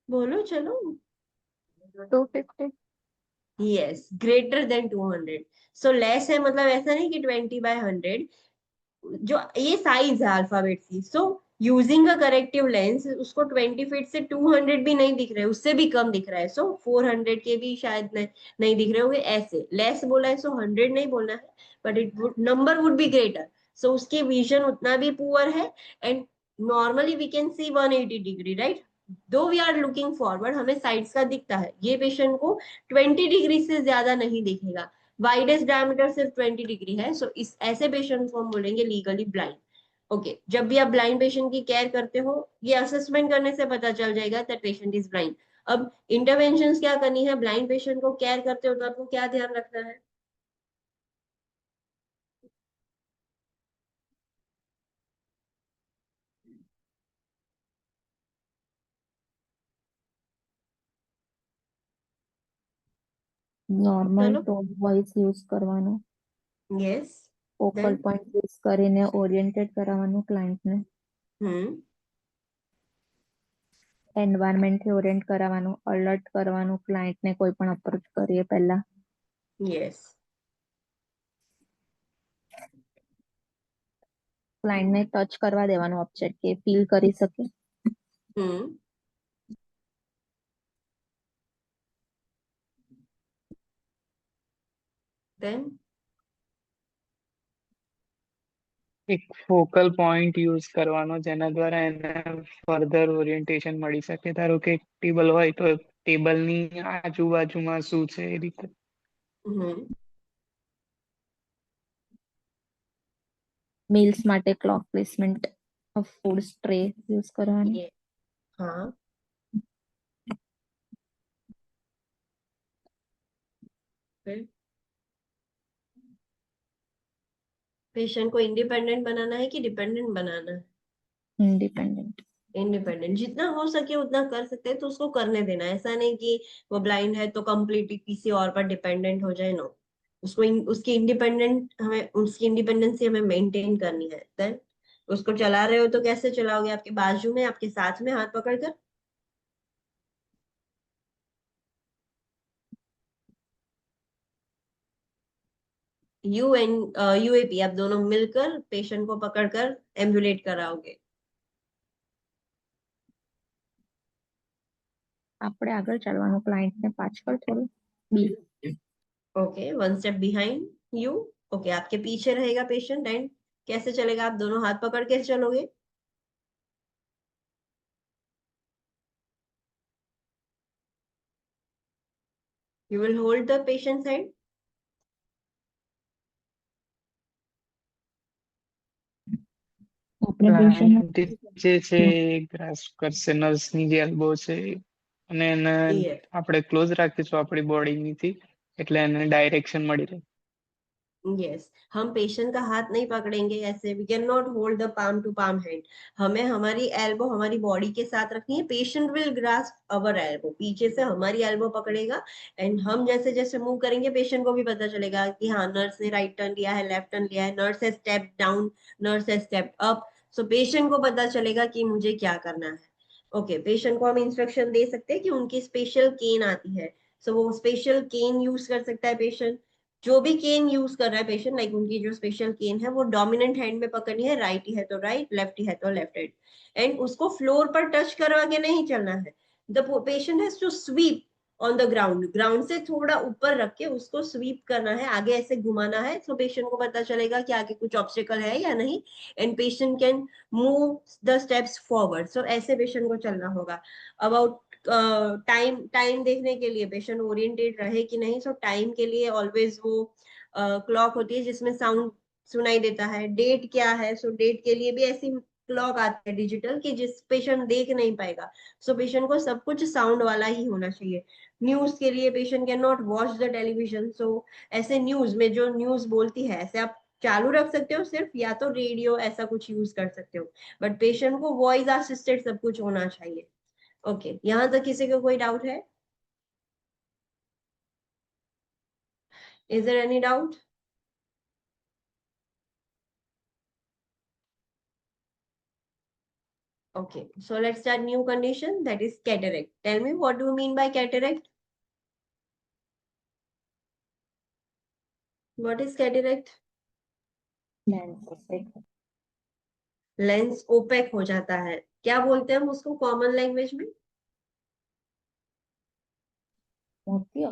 बोलो चलो। 250. Yes, greater than 200। So less है मतलब ऐसा नहीं कि 20/100, जो ये साइज है अल्फाबेट की। So using a corrective lens उसको 20 फीट से 200 भी नहीं दिख रहे, उससे भी कम दिख रहा है। सो 400 के भी शायद नहीं दिख रहे होंगे। ऐसे लेस बोला है, सो 100 नहीं बोलना है, but it would number would be greater. So उसकी विजन उतना भी पुअर है and normally we can see 180 degree, right? Though we are looking forward, हमें साइड्स का दिखता है। ये पेशेंट को 20 डिग्री से ज्यादा नहीं दिखेगा, वाइडेस्ट डायमीटर सिर्फ 20 डिग्री है। सो इस ऐसे पेशेंट को हम बोलेंगे लीगली ब्लाइंड। ओके, जब भी आप ब्लाइंड पेशेंट की केयर करते हो, ये असेसमेंट करने से पता चल जाएगा दैट पेशेंट इज ब्लाइंड। अब इंटरवेंशंस क्या करनी है? ब्लाइंड पेशेंट को केयर करते हो तो आपको क्या ध्यान रखना है? નોર્મલ चलो, ટોન વોઇસ યુઝ કરવાનો yes, focal then point use કરીને ઓરિએન્ટેડ કરાવવાનું ક્લાયન્ટને हम्म, એન્વાયરમેન્ટથી ઓરિએન્ટ કરાવવાનું અલર્ટ કરવાનું ક્લાયન્ટને કોઈ પણ અપ્રોચ કરીએ પહેલા यस, ક્લાયન્ટને ટચ કરવા દેવાનું ઓબ્જેક્ટ કે ફીલ કરી શકે हम्म, देन એક ફોકલ પોઈન્ટ યુઝ કરવાનો જેના દ્વારા એને ફર્ધર ઓરિએન્ટેશન મળી શકે. ધારો કે એક ટેબલ હોય તો ટેબલની આજુબાજુમાં શું છે એ રીતે. મીલ્સ માટે clock placement of food tray use કરવાની ये हाँ, फिर पेशेंट को इंडिपेंडेंट बनाना है कि डिपेंडेंट बनाना है? ઇન્ડિપેન્ડન્ટ इंडिपेंडेंट जितना हो सके उतना कर सकते हैं, तो उसको करने देना। ऐसा नहीं कि वो ब्लाइंड है तो कंप्लीटली किसी और पर डिपेंडेंट हो जाए, नो। उसको उसकी इंडिपेंडेंसी हमें मेंटेन करनी है। देन उसको चला रहे हो तो कैसे चलाओगे? आपके बाजू में, आपके साथ में हाथ पकड़कर। यू एंड यूएपी आप दोनों मिलकर पेशेंट को पकड़कर एम्बुलेट कराओगे। આપણે આગળ ચાલવાનું, ક્લાયન્ટને પાછળ થોડું બી okay, 1 step behind you. Okay, आपके पीछे रहेगा पेशेंट। एंड कैसे चलेगा? आप दोनों हाथ पकड़ के चलोगे। You will hold the patient side. આપણે પેશન્ટ ક્લાયન્ટ જે છે એ ગ્રાસ્પ કરશે નર્સની જે એલ્બો છે અને એને આપણે ક્લોઝ રાખીશું આપણી બોડીથી, એટલે એને ડાયરેક્શન મળી રહે। यस, हम पेशेंट का हाथ नहीं पकड़ेंगे ऐसे। We can not hold the palm to palm hand. हमें हमारी एल्बो हमारी बॉडी के साथ रखनी है। Patient will grasp our elbow, पीछे से हमारी एल्बो पकड़ेगा। एंड हम जैसे जैसे मूव करेंगे पेशेंट को भी पता चलेगा कि हाँ, नर्स ने राइट टर्न लिया है, लेफ्ट टर्न लिया है, नर्स है स्टेप डाउन, नर्स है स्टेप अप। सो पेशेंट को पता चलेगा कि मुझे क्या करना है। ओके, पेशेंट को हम इंस्ट्रक्शन दे सकते हैं कि उनकी स्पेशल केन आती है, सो वो स्पेशल केन यूज कर सकता है पेशेंट। जो भी केन यूज कर रहा है पेशेंट, लाइक उनकी जो स्पेशल केन है वो डोमिनेंट हैंड में पकड़नी है। राइट ही है तो राइट, लेफ्ट ही है तो लेफ्ट हैंड। एंड उसको फ्लोर पर टच करवा के नहीं चलना है। The patient has to sweep on the ground. Ground से थोड़ा ऊपर रख के उसको स्वीप करना है, आगे ऐसे घुमाना है। सो पेशेंट को पता चलेगा कि आगे कुछ ऑब्स्टिकल है या नहीं। And patient can move the steps forward. So ऐसे पेशेंट को चलना होगा। अबाउट टाइम, टाइम देखने के लिए पेशेंट ओरिएंटेड रहे कि नहीं। सो टाइम के लिए ऑलवेज वो क्लॉक होती है जिसमें साउंड सुनाई देता है। डेट क्या है? सो डेट के लिए भी ऐसी क्लॉक आती है डिजिटल कि जिस पेशेंट देख नहीं पाएगा। सो पेशेंट को सब कुछ साउंड वाला ही होना चाहिए। न्यूज के लिए patient can not watch the television. So ऐसे न्यूज में जो न्यूज बोलती है ऐसे आप चालू रख सकते हो सिर्फ, या तो रेडियो ऐसा कुछ यूज कर सकते हो। बट पेशेंट को वॉइस असिस्टेड सब कुछ होना चाहिए। ओके, यहाँ तक किसी को कोई डाउट है? Is there any doubt? Okay, so let's start new condition, that is cataract. Tell me, what do you mean by cataract? What is cataract? Lens opaque हो जाता है। क्या बोलते हैं हम उसको कॉमन लैंग्वेज में? મોતિયો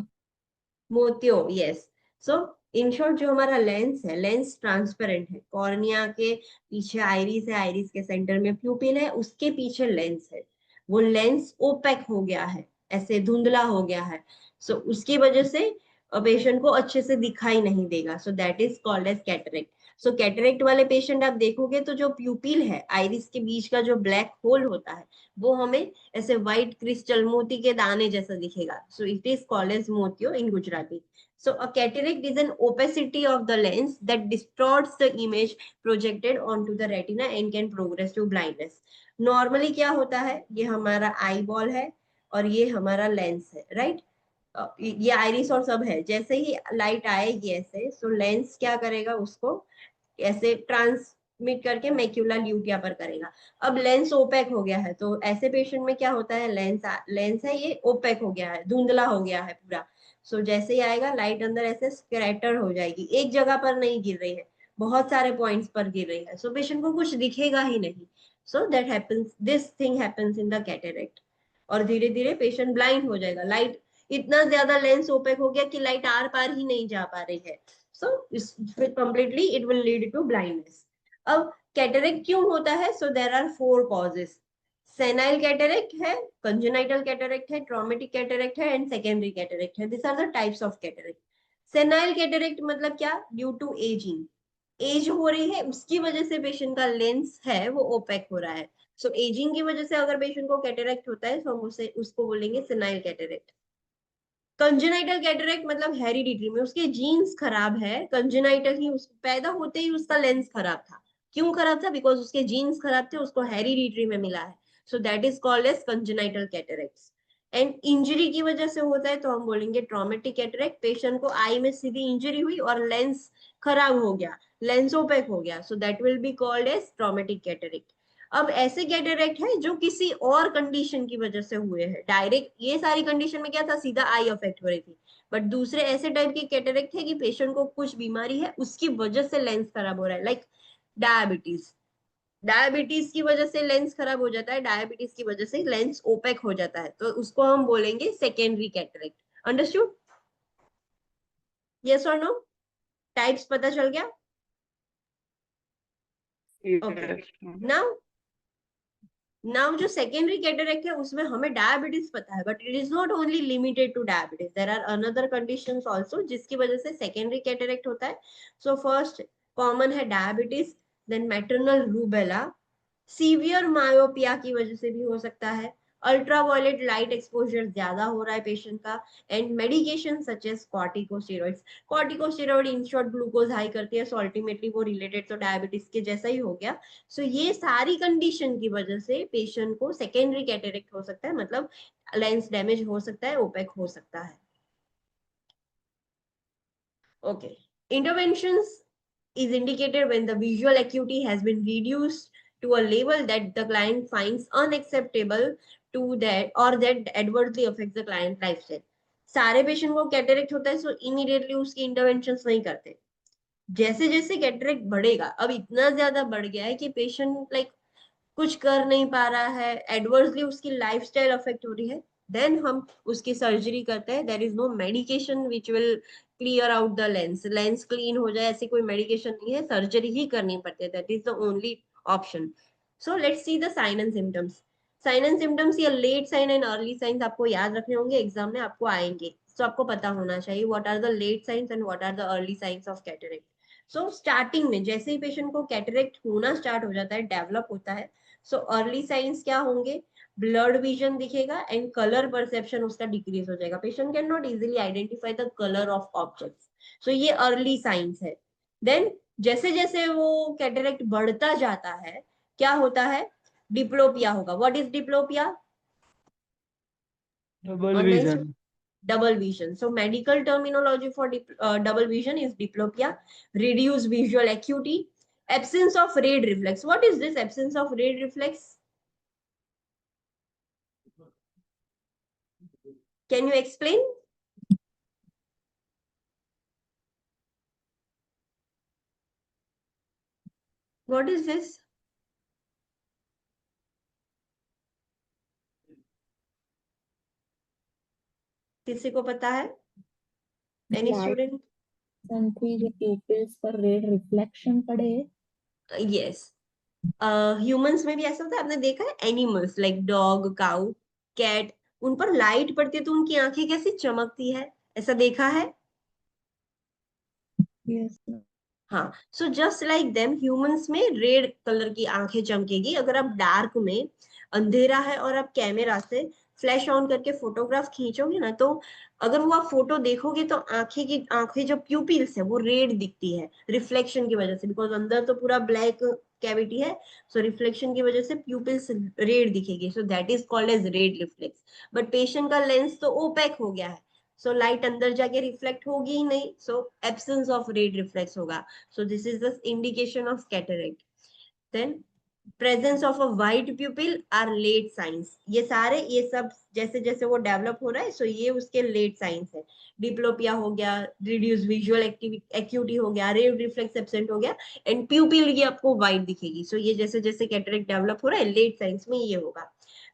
मोतियो, यस। सो इन शॉर्ट जो हमारा लेंस है, लेंस ट्रांसपेरेंट है। कॉर्निया के पीछे आइरिस है, आइरिस के सेंटर में प्यूपिल है, उसके पीछे लेंस है। वो लेंस ओपेक हो गया है, ऐसे धुंधला हो गया है। सो उसकी वजह से पेशेंट को अच्छे से दिखाई नहीं देगा। So that is called as cataract. So cataract वाले पेशेंट आप देखोगे तो जो प्यूपिल है, आइरिस के बीच का जो ब्लैक होल होता है, वो हमें ऐसे व्हाइट क्रिस्टल मोती के दाने जैसा दिखेगा। So it is called as मोतियो in Gujarati. So a cataract is an opacity of the lens that distorts the image projected onto the retina and can progress to blindness. Normally क्या होता है, ये हमारा आई बॉल है और ये हमारा लेंस है, राइट? ये आइरिस और सब है। जैसे ही लाइट आएगी ऐसे, सो लेंस क्या करेगा, उसको ऐसे ट्रांसमिट करके मैक्यूला ल्यूटिया पर करेगा। अब लेंस ओपेक हो गया है, तो ऐसे पेशेंट में क्या होता है, लेंस है ये ओपेक हो गया है, धुंधला हो गया है पूरा। सो जैसे ही आएगा लाइट अंदर ऐसे स्कैटर हो जाएगी, एक जगह पर नहीं गिर रही है, बहुत सारे पॉइंट्स पर गिर रही है। सो पेशेंट को कुछ दिखेगा ही नहीं। So that happens, this thing happens in the cataract. और धीरे धीरे पेशेंट ब्लाइंड हो जाएगा। लाइट इतना ज्यादा लेंस ओपेक हो गया कि लाइट आर पार ही नहीं जा पा रही है। So completely it will lead to blindness. अब कैटरेक्ट क्यों होता है? So there are 4 causes. Senile cataract है, congenital cataract है, traumatic cataract है and secondary cataract है. These are the types of cataract. Senile cataract मतलब क्या? Due to aging. एज हो रही है, उसकी वजह से पेशेंट का लेंस है वो ओपेक हो रहा है। सो एजिंग की वजह से अगर पेशेंट को कैटरेक्ट होता है तो हम उसे उसको बोलेंगे सेनाइल कैटरेक्ट। कंजेनाइटल कैटरेक्ट मतलब हेरिडिटरी में उसके जीन्स खराब है। कंजेनाइटल ही, उस पैदा होते ही उसका लेंस खराब था। क्यों खराब था? बिकॉज उसके जीन्स खराब थे, उसको हेरिडिटरी में मिला है। So that is called as congenital cataracts. And injury की वजह से होता है तो हम बोलेंगे ट्रॉमेटिक कैटरेक्ट। पेशेंट को आई में सीधी इंजरी हुई और लेंस खराब हो गया, लेंस ओपेक हो गया, so that will be called as traumatic cataract. अब ऐसे कैटरेक्ट है जो किसी और कंडीशन की वजह से हुए हैं, डायरेक्ट ये सारी कंडीशन में क्या था, सीधा आई अफेक्ट हो रही थी। बट दूसरे ऐसे टाइप के कैटरेक्ट है कि पेशेंट को कुछ बीमारी है उसकी वजह से लेंस खराब हो रहा है, लाइक डायबिटीज। डायबिटीज की वजह से लेंस खराब हो जाता है, डायबिटीज की वजह से लेंस ओपेक हो जाता है, तो उसको हम बोलेंगे secondary cataract. Understood? Yes or no? Types पता चल गया? Okay, Yes. नाउ नाउ जो सेकेंडरी कैटरेक्ट है उसमें हमें डायबिटीज पता है, but it is not only limited to diabetes, there are another conditions also जिसकी वजह से सेकेंडरी कैटरेक्ट होता है। सो फर्स्ट कॉमन है diabetes, then maternal rubella, severe myopia की वजह से भी हो सकता है, अल्ट्रावायलेट लाइट एक्सपोजर ज्यादा हो रहा है पेशेंट का, and medication such as corticosteroids. Corticosteroid in short glucose high करती है, सो अल्टीमेटली वो रिलेटेड तो डायबिटीज के जैसा ही हो गया। सो ये सारी कंडीशन की वजह से पेशेंट को सेकेंडरी कैटरेक्ट हो सकता है, मतलब लेंस डैमेज हो सकता है, ओपेक हो सकता है। Okay. Interventions is indicated when the visual acuity has been reduced to a level that the client finds unacceptable to that or that adversely affects the client lifestyle. सारे patient को cataract होता है सो immediately उसकी interventions नहीं करते। जैसे जैसे cataract बढ़ेगा, अब इतना ज्यादा बढ़ गया है कि पेशेंट लाइक कुछ कर नहीं पा रहा है, एडवर्सली उसकी लाइफस्टाइल अफेक्ट हो रही है, देन हम उसकी सर्जरी करते हैं। There is no medication which will clear out the lens, lens clean हो जाए ऐसी कोई मेडिकेशन नहीं है, सर्जरी ही करनी पड़ती है, that is the only option. So let's see the sign and symptoms. Sign and symptoms या late sign and early signs आपको याद रखने होंगे, एग्जाम में आपको आएंगे, तो आपको पता होना चाहिए what are the late signs and what are the early signs of cataract. So starting में जैसे ही पेशेंट को कैटरेक्ट होना स्टार्ट हो जाता है, डेवलप होता है, सो अर्ली साइंस क्या होंगे, ब्लड विजन दिखेगा एंड कलर परसेप्शन उसका डिक्रीज हो जाएगा, patient can not easily identify the colour of objects. So ये अर्ली साइंस है। देन जैसे जैसे वो कैटरेक्ट बढ़ता जाता है क्या होता है, डिप्लोपिया होगा। What is diplopia? Double online vision. double vision. So medical terminology for double vision is diplopia, reduced visual acuity, absence of red reflex. What is this absence of red reflex? Can you explain? What is this? किसी को पता है? Any light student? थी जो pupils पर red reflection पड़े। Yes. Humans में भी ऐसा होता है, आपने देखा है animals like dog, cow, cat, उन पर लाइट पड़ती है तो उनकी आंखें कैसी चमकती है, ऐसा देखा है? यस। हाँ, so just like them humans में रेड कलर की आंखें चमकेगी अगर आप डार्क में, अंधेरा है और आप कैमरा से फ्लैश ऑन करके फोटोग्राफ खींचोगे ना, तो अगर वो आप फोटो देखोगे तो आंखें जो प्यूपिल्स है वो रेड दिखती है रिफ्लेक्शन की वजह से, बिकॉज अंदर तो पूरा ब्लैक कैविटी है, सो रिफ्लेक्शन की वजह से प्यूपिल्स रेड दिखेगी, so that is called as red reflex. But patient का लेंस तो ओपेक हो गया है, सो लाइट अंदर जाके रिफ्लेक्ट होगी ही नहीं, सो एब्सेंस ऑफ रेड रिफ्लेक्स होगा। So this is the indication of cataract. Then presence of a white pupil are late signs. ये सब जैसे जैसे वो डेवलप हो रहा है, सो ये उसके लेट साइंस है। डिप्लोपिया हो गया, रिड्यूस विजुअल एक्यूटी हो गया, रेड रिफ्लेक्स एब्सेंट हो गया, एंड प्यूपिल ये आपको व्हाइट दिखेगी। सो ये जैसे जैसे कैटरेक्ट डेवलप हो रहा है लेट साइंस में ये होगा।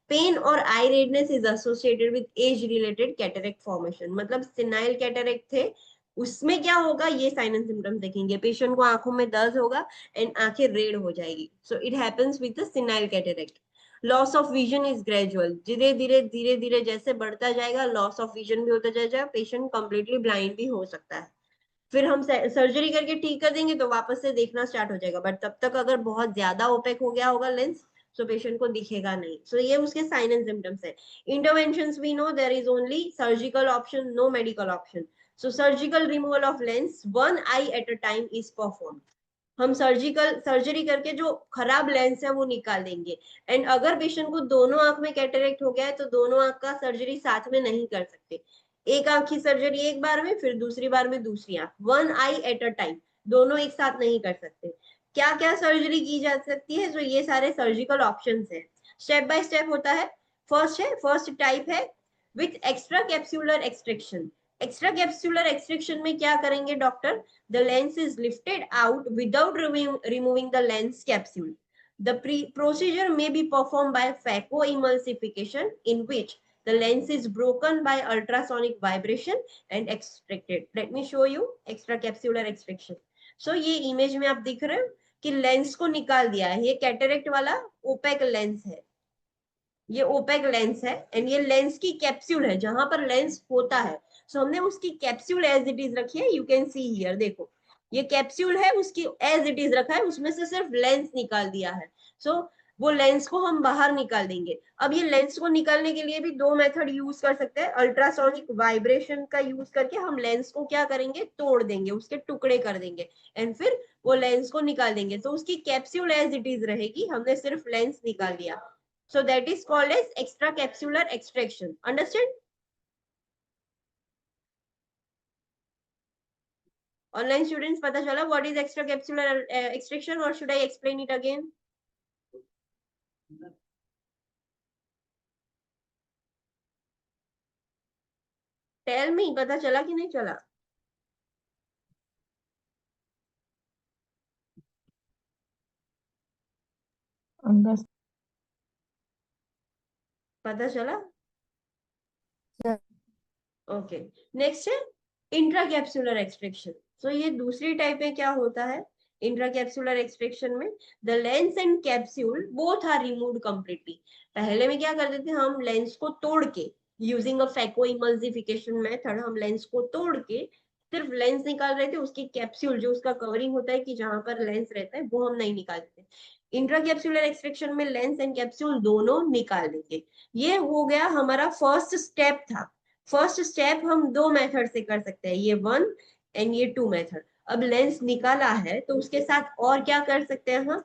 पेन और eye redness is associated with age related cataract formation, मतलब सिनाइल कैटरेक्ट थे उसमें क्या होगा, ये साइन एंड सिम्टम्स देखेंगे, पेशेंट को आंखों में दर्द होगा एंड आंखें रेड हो जाएगी, so it happens with the senile cataract. Loss of vision is gradual, धीरे धीरे जैसे बढ़ता जाएगा लॉस ऑफ विजन भी होता जाएगा, पेशेंट कंप्लीटली ब्लाइंड भी हो सकता है। फिर हम सर्जरी करके ठीक कर देंगे तो वापस से देखना स्टार्ट हो जाएगा, बट तब तक अगर बहुत ज्यादा ओपेक हो गया होगा लेंस, सो पेशेंट को दिखेगा नहीं। सो ये उसके साइन एंड सिम्टम्स है। Interventions we know there is only surgical option, no medical option. So surgical removal of lens, one eye at a time is performed. हम सर्जरी करके जो खराब लेंस है वो निकाल देंगे। एंड अगर पेशेंट को दोनों आंख में कैटरेक्ट हो गया है तो दोनों आंख का सर्जरी साथ में नहीं कर सकते। एक आंख की सर्जरी एक बार में, फिर दूसरी बार में दूसरी आंख, one I eight a time, दोनों एक साथ नहीं कर सकते। क्या क्या सर्जरी की जा सकती है, तो ये सारे सर्जिकल ऑप्शंस है, स्टेप बाय स्टेप होता है। फर्स्ट टाइप है with extra capsular extraction. Extra capsular extraction में क्या करेंगे doctor, the lens is lifted out without removing the lens capsule. The procedure may be performed by phacoemulsification, in which the lens is broken by ultrasonic vibration and extracted. Let me show you extracapsular extraction. So ये image में आप दिख रहे हो कि lens को निकाल दिया है, ये कैटरेक्ट वाला ओपेक लेंस है, ये ओपेक लेंस है, एंड ये लेंस की कैप्सूल है जहां पर लेंस होता है। सो हमने उसकी कैप्सूल एज इट इज रखी है, यू कैन सी हियर, देखो ये कैप्सूल है, उसकी एज इट इज रखा है, उसमें से सिर्फ लेंस निकाल दिया है। सो वो लेंस को हम बाहर निकाल देंगे। अब ये लेंस को निकालने के लिए भी दो मेथड यूज कर सकते हैं। अल्ट्रासोनिक वाइब्रेशन का यूज करके हम लेंस को क्या करेंगे, तोड़ देंगे, उसके टुकड़े कर देंगे, एंड फिर वो लेंस को निकाल देंगे। तो उसकी कैप्सूल एज इट इज रहेगी, हमने सिर्फ लेंस निकाल दिया। So that is called as extracapsular extraction. Understand? Online students, पता चला what is extracapsular extraction, or should I explain it again? Tell me, पता चला कि नहीं चला? अंदर पता चला? से ओके, नेक्स्ट है इंट्राकैप्सुलर एक्सट्रैक्शन। सो ये दूसरी टाइप में क्या होता है, इंट्राकैप्सुलर एक्सट्रैक्शन में the lens and capsule both are removed completely. पहले में क्या करते थे, हम लेंस को तोड़ के यूजिंग अ फैकोइमल्सिफिकेशन मेथड, हम लेंस को तोड़ के सिर्फ लेंस निकाल रहे थे, उसकी कैप्सूल जो उसका कवरिंग होता है कि जहां पर लेंस रहता है वो हम नहीं निकालते थे। इंट्राकैप्सुलर एक्सट्रैक्शन में लेंस एंड कैप्सूल दोनों निकाल देंगे। ये हो गया हमारा फर्स्ट स्टेप था। फर्स्ट स्टेप हम दो मेथड से कर सकते हैं, ये वन एंड ये टू मेथड। अब लेंस निकाला है तो उसके साथ और क्या कर सकते हैं हम,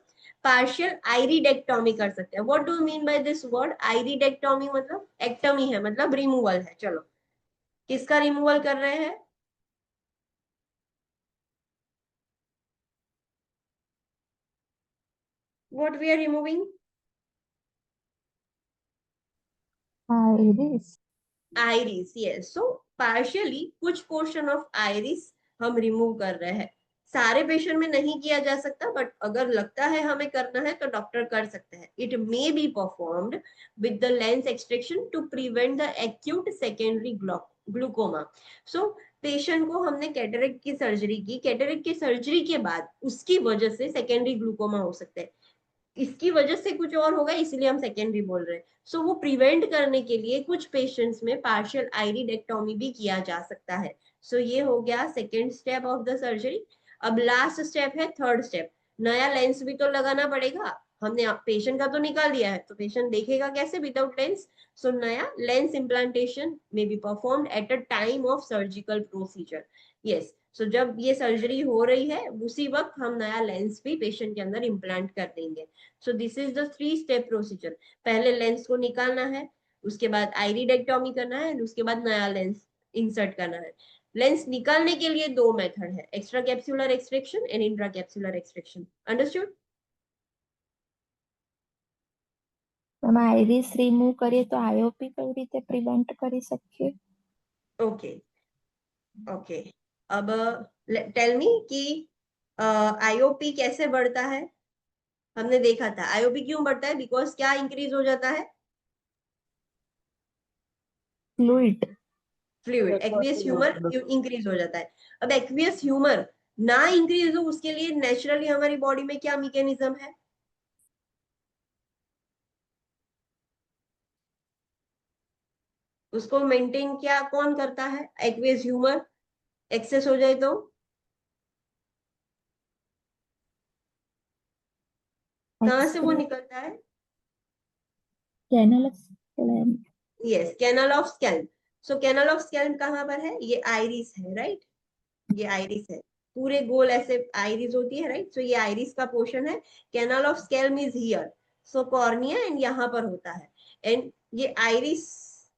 पार्शियल आइरिडेक्टोमी कर सकते हैं। What do you mean by this word iridectomy, मतलब एक्टोमी है, मतलब रिमूवल है। चलो किसका रिमूवल कर रहे हैं, what we are removing, iris iris. Yes, so partially कुछ पोर्शन ऑफ आइरिस हम रिमूव कर रहे हैं। सारे पेशेंट में नहीं किया जा सकता, बट अगर लगता है हमें करना है तो डॉक्टर कर सकते हैं। It may be performed with the lens extraction to prevent the acute secondary glaucoma. So patient को हमने कैटरेक्ट की सर्जरी की, कैटरेक्ट की सर्जरी के बाद उसकी वजह से सेकेंडरी ग्लूकोमा हो सकता है, इसकी वजह से कुछ और होगा, इसलिए हम सेकेंडरी बोल रहे हैं। सो वो प्रिवेंट करने के लिए कुछ पेशेंट्स में पार्शियल आइरिडेक्टोमी भी किया जा सकता है। सो ये हो गया second step of the surgery. अब लास्ट स्टेप है थर्ड स्टेप। नया लेंस भी तो लगाना पड़ेगा, हमने पेशेंट का तो निकाल दिया है, तो पेशेंट देखेगा कैसे विदाउट लेंस। सो नया लेंस इम्प्लांटेशन में be performed at a time of surgical procedure. Yes, so जब ये सर्जरी हो रही है उसी वक्त हम नया लेंस भी पेशेंट के अंदर इम्प्लांट कर देंगे। सो this is the three step procedure. पहले लेंस को निकालना है, उसके बाद आइरिडेक्टोमी करना है, उसके बाद नया लेंस इंसर्ट करना है। लेंस निकालने के लिए दो मेथड है, extra capsular extraction and intra capsular extraction. Understood? તમે આઈરિસ રિમૂવ કરીએ તો આઈઓપી કઈ રીતે પ્રિવેન્ટ કરી શકીએ? ओके ओके, अब टेल मी कि आईओपी कैसे बढ़ता है। हमने देखा था आईओपी क्यों बढ़ता है, बिकॉज क्या इंक्रीज हो जाता है, fluid fluid, aqueous humour increase हो जाता है। अब एक्वियस ह्यूमर ना इंक्रीज हो उसके लिए नेचुरली हमारी बॉडी में क्या मैकेनिज्म है, उसको मेंटेन क्या कौन करता है, एक्वियस ह्यूमर एक्सेस हो जाए तो कहां से वो निकलता है, canal of Schlemm yes canal of Schlemm. So canal of Schlemm कहां पर है, ये आइरिस है, राइट, ये आइरिस है। पूरे गोल ऐसे आइरिस होती है, राइट? सो ये आइरिस का पोर्शन है, canal of Schlemm is here, so cornea and यहाँ पर होता है, एंड ये आइरिस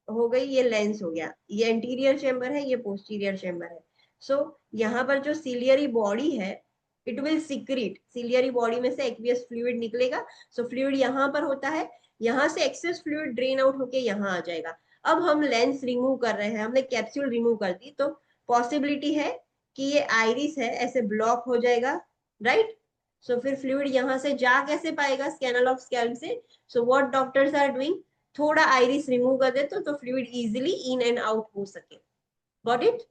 हो गई, ये लेंस हो गया, ये एंटीरियर चेम्बर है, ये पोस्टीरियर चेम्बर है। सो यहाँ पर जो सिलियरी बॉडी है, it will secrete, ciliary body में से एक्वियस फ्लूइड निकलेगा। सो फ्लूइड यहाँ पर होता है, यहाँ से एक्सेस फ्लूइड ड्रेन आउट होके यहाँ आ जाएगा। अब हम लेंस रिमूव कर रहे हैं, हमने कैप्सूल रिमूव कर दी, तो पॉसिबिलिटी है कि ये आइरिस है ऐसे ब्लॉक हो जाएगा, राइट? सो फिर फ्लूइड यहाँ से जा कैसे पाएगा कैनाल ऑफ स्कैल्प से? So what doctors are doing, थोड़ा आइरिस रिमूव कर देते तो fluid easily in and out हो सके। Got it?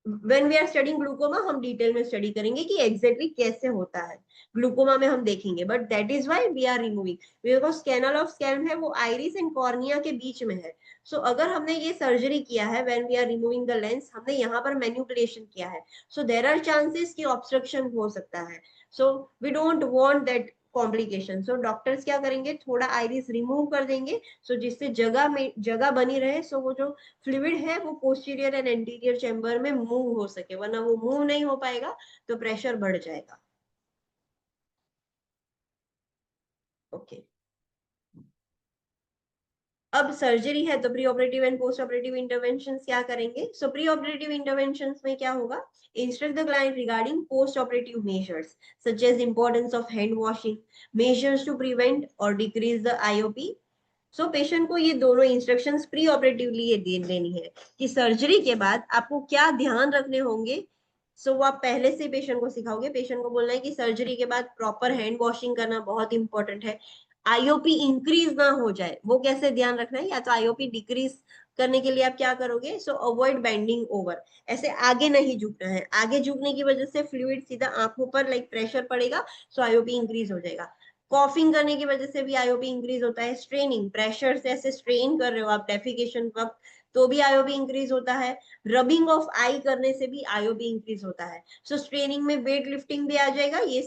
When we are studying glaucoma, हम डिटेल में स्टडी करेंगे कि एग्जैक्टली कैसे होता है ग्लूकोमा में, हम देखेंगे, but that is why we are removing, because canal of scalp है वो आइरिस एंड कॉर्निया के बीच में है। सो अगर हमने ये सर्जरी किया है, when we are removing the lens, हमने यहाँ पर मैनिपुलेशन किया है, सो देयर आर चांसेस कि ऑब्स्ट्रक्शन हो सकता है। So we don't want that complication. So doctors क्या करेंगे, थोड़ा आइरिस रिमूव कर देंगे, सो जिससे जगह में जगह बनी रहे, सो वो जो फ्लूइड है वो पोस्टीरियर एंड एंटीरियर चैम्बर में मूव हो सके, वरना वो मूव नहीं हो पाएगा तो प्रेशर बढ़ जाएगा। ओके, अब सर्जरी है तो preoperative and postoperative interventions क्या करेंगे? सो प्री ऑपरेटिव इंटरवेंशंस में क्या होगा, instruct the client regarding postoperative measures such as importance of hand washing, measures to prevent और decrease the IOP. So patient को ये दोनों instructions pre operatively ये दे देनी है कि सर्जरी के बाद आपको क्या ध्यान रखने होंगे। सो वो आप पहले से पेशेंट को सिखाओगे, पेशेंट को बोलना है कि सर्जरी के बाद प्रॉपर हैंड वॉशिंग करना बहुत इंपॉर्टेंट है, आईओपी इंक्रीज ना हो जाए, वो कैसे ध्यान रखना है, या तो आईओपी डिक्रीज करने के लिए आप क्या करोगे, सो अवॉइड बेंडिंग ओवर, ऐसे आगे नहीं झुकना है, आगे झुकने की वजह से फ्लूइड सीधा आंखों पर लाइक प्रेशर पड़ेगा, सो आईओपी इंक्रीज हो जाएगा। कॉफिंग करने की वजह से भी आईओपी इंक्रीज होता है, स्ट्रेनिंग, प्रेशर से ऐसे स्ट्रेन कर रहे हो आप डेफिकेशन वक्त तो भी आईओपी इंक्रीज होता है, रबिंग ऑफ आई करने से भी आईओपी इंक्रीज होता है। सो स्ट्रेनिंग में वेट लिफ्टिंग भी आ जाएगा, ये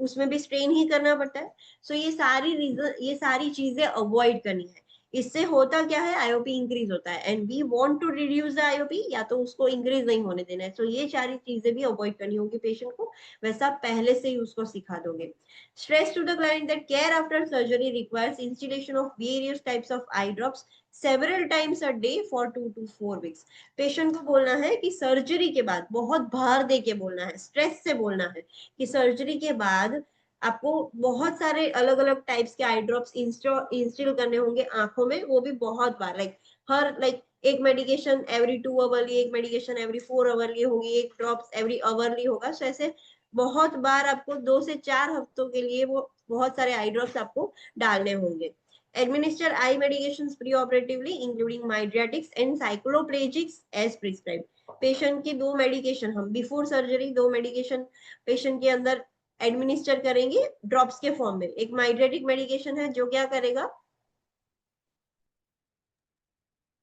उसमें भी स्ट्रेन ही करना पड़ता है। सो ये सारी रीजन, ये सारी चीजें अवॉइड करनी है। इससे होता क्या है, आईओपी इंक्रीज होता है, and we want to reduce the IOP, या तो उसको इंक्रीज नहीं होने देना है। सो ये सारी चीजें भी अवॉइड करनी होगी पेशेंट को, वैसा पहले से ही उसको सिखा दोगे। Stress to the client that care after surgery requires installation of various types of eye drops several times a day for 2 to 4 weeks. Patient को बोलना है कि सर्जरी के बाद, बहुत भार दे के बोलना है, स्ट्रेस से बोलना है कि सर्जरी के बाद आपको बहुत सारे अलग अलग टाइप्स के आई ड्रॉप्स इंस्टॉल करने होंगे आंखों में, वो भी बहुत बार, लाइक एक मेडिकेशन एवरी 2 आवरली, एक मेडिकेशन एवरी 4 आवरली होगी, एक ड्रॉप्स एवरी आवरली होगा। सो ऐसे बहुत बार आपको 2 से 4 हफ्तों के लिए वो बहुत सारे आई ड्रॉप्स आपको डालने होंगे। Administer eye medications preoperatively including mydriatics and cycloplegics as prescribed. Patient की 2 मेडिकेशन हम बिफोर सर्जरी 2 मेडिकेशन पेशेंट के अंदर एडमिनिस्टर करेंगे ड्रॉप्स के फॉर्म में। एक माइड्रियाटिक मेडिकेशन है जो क्या करेगा,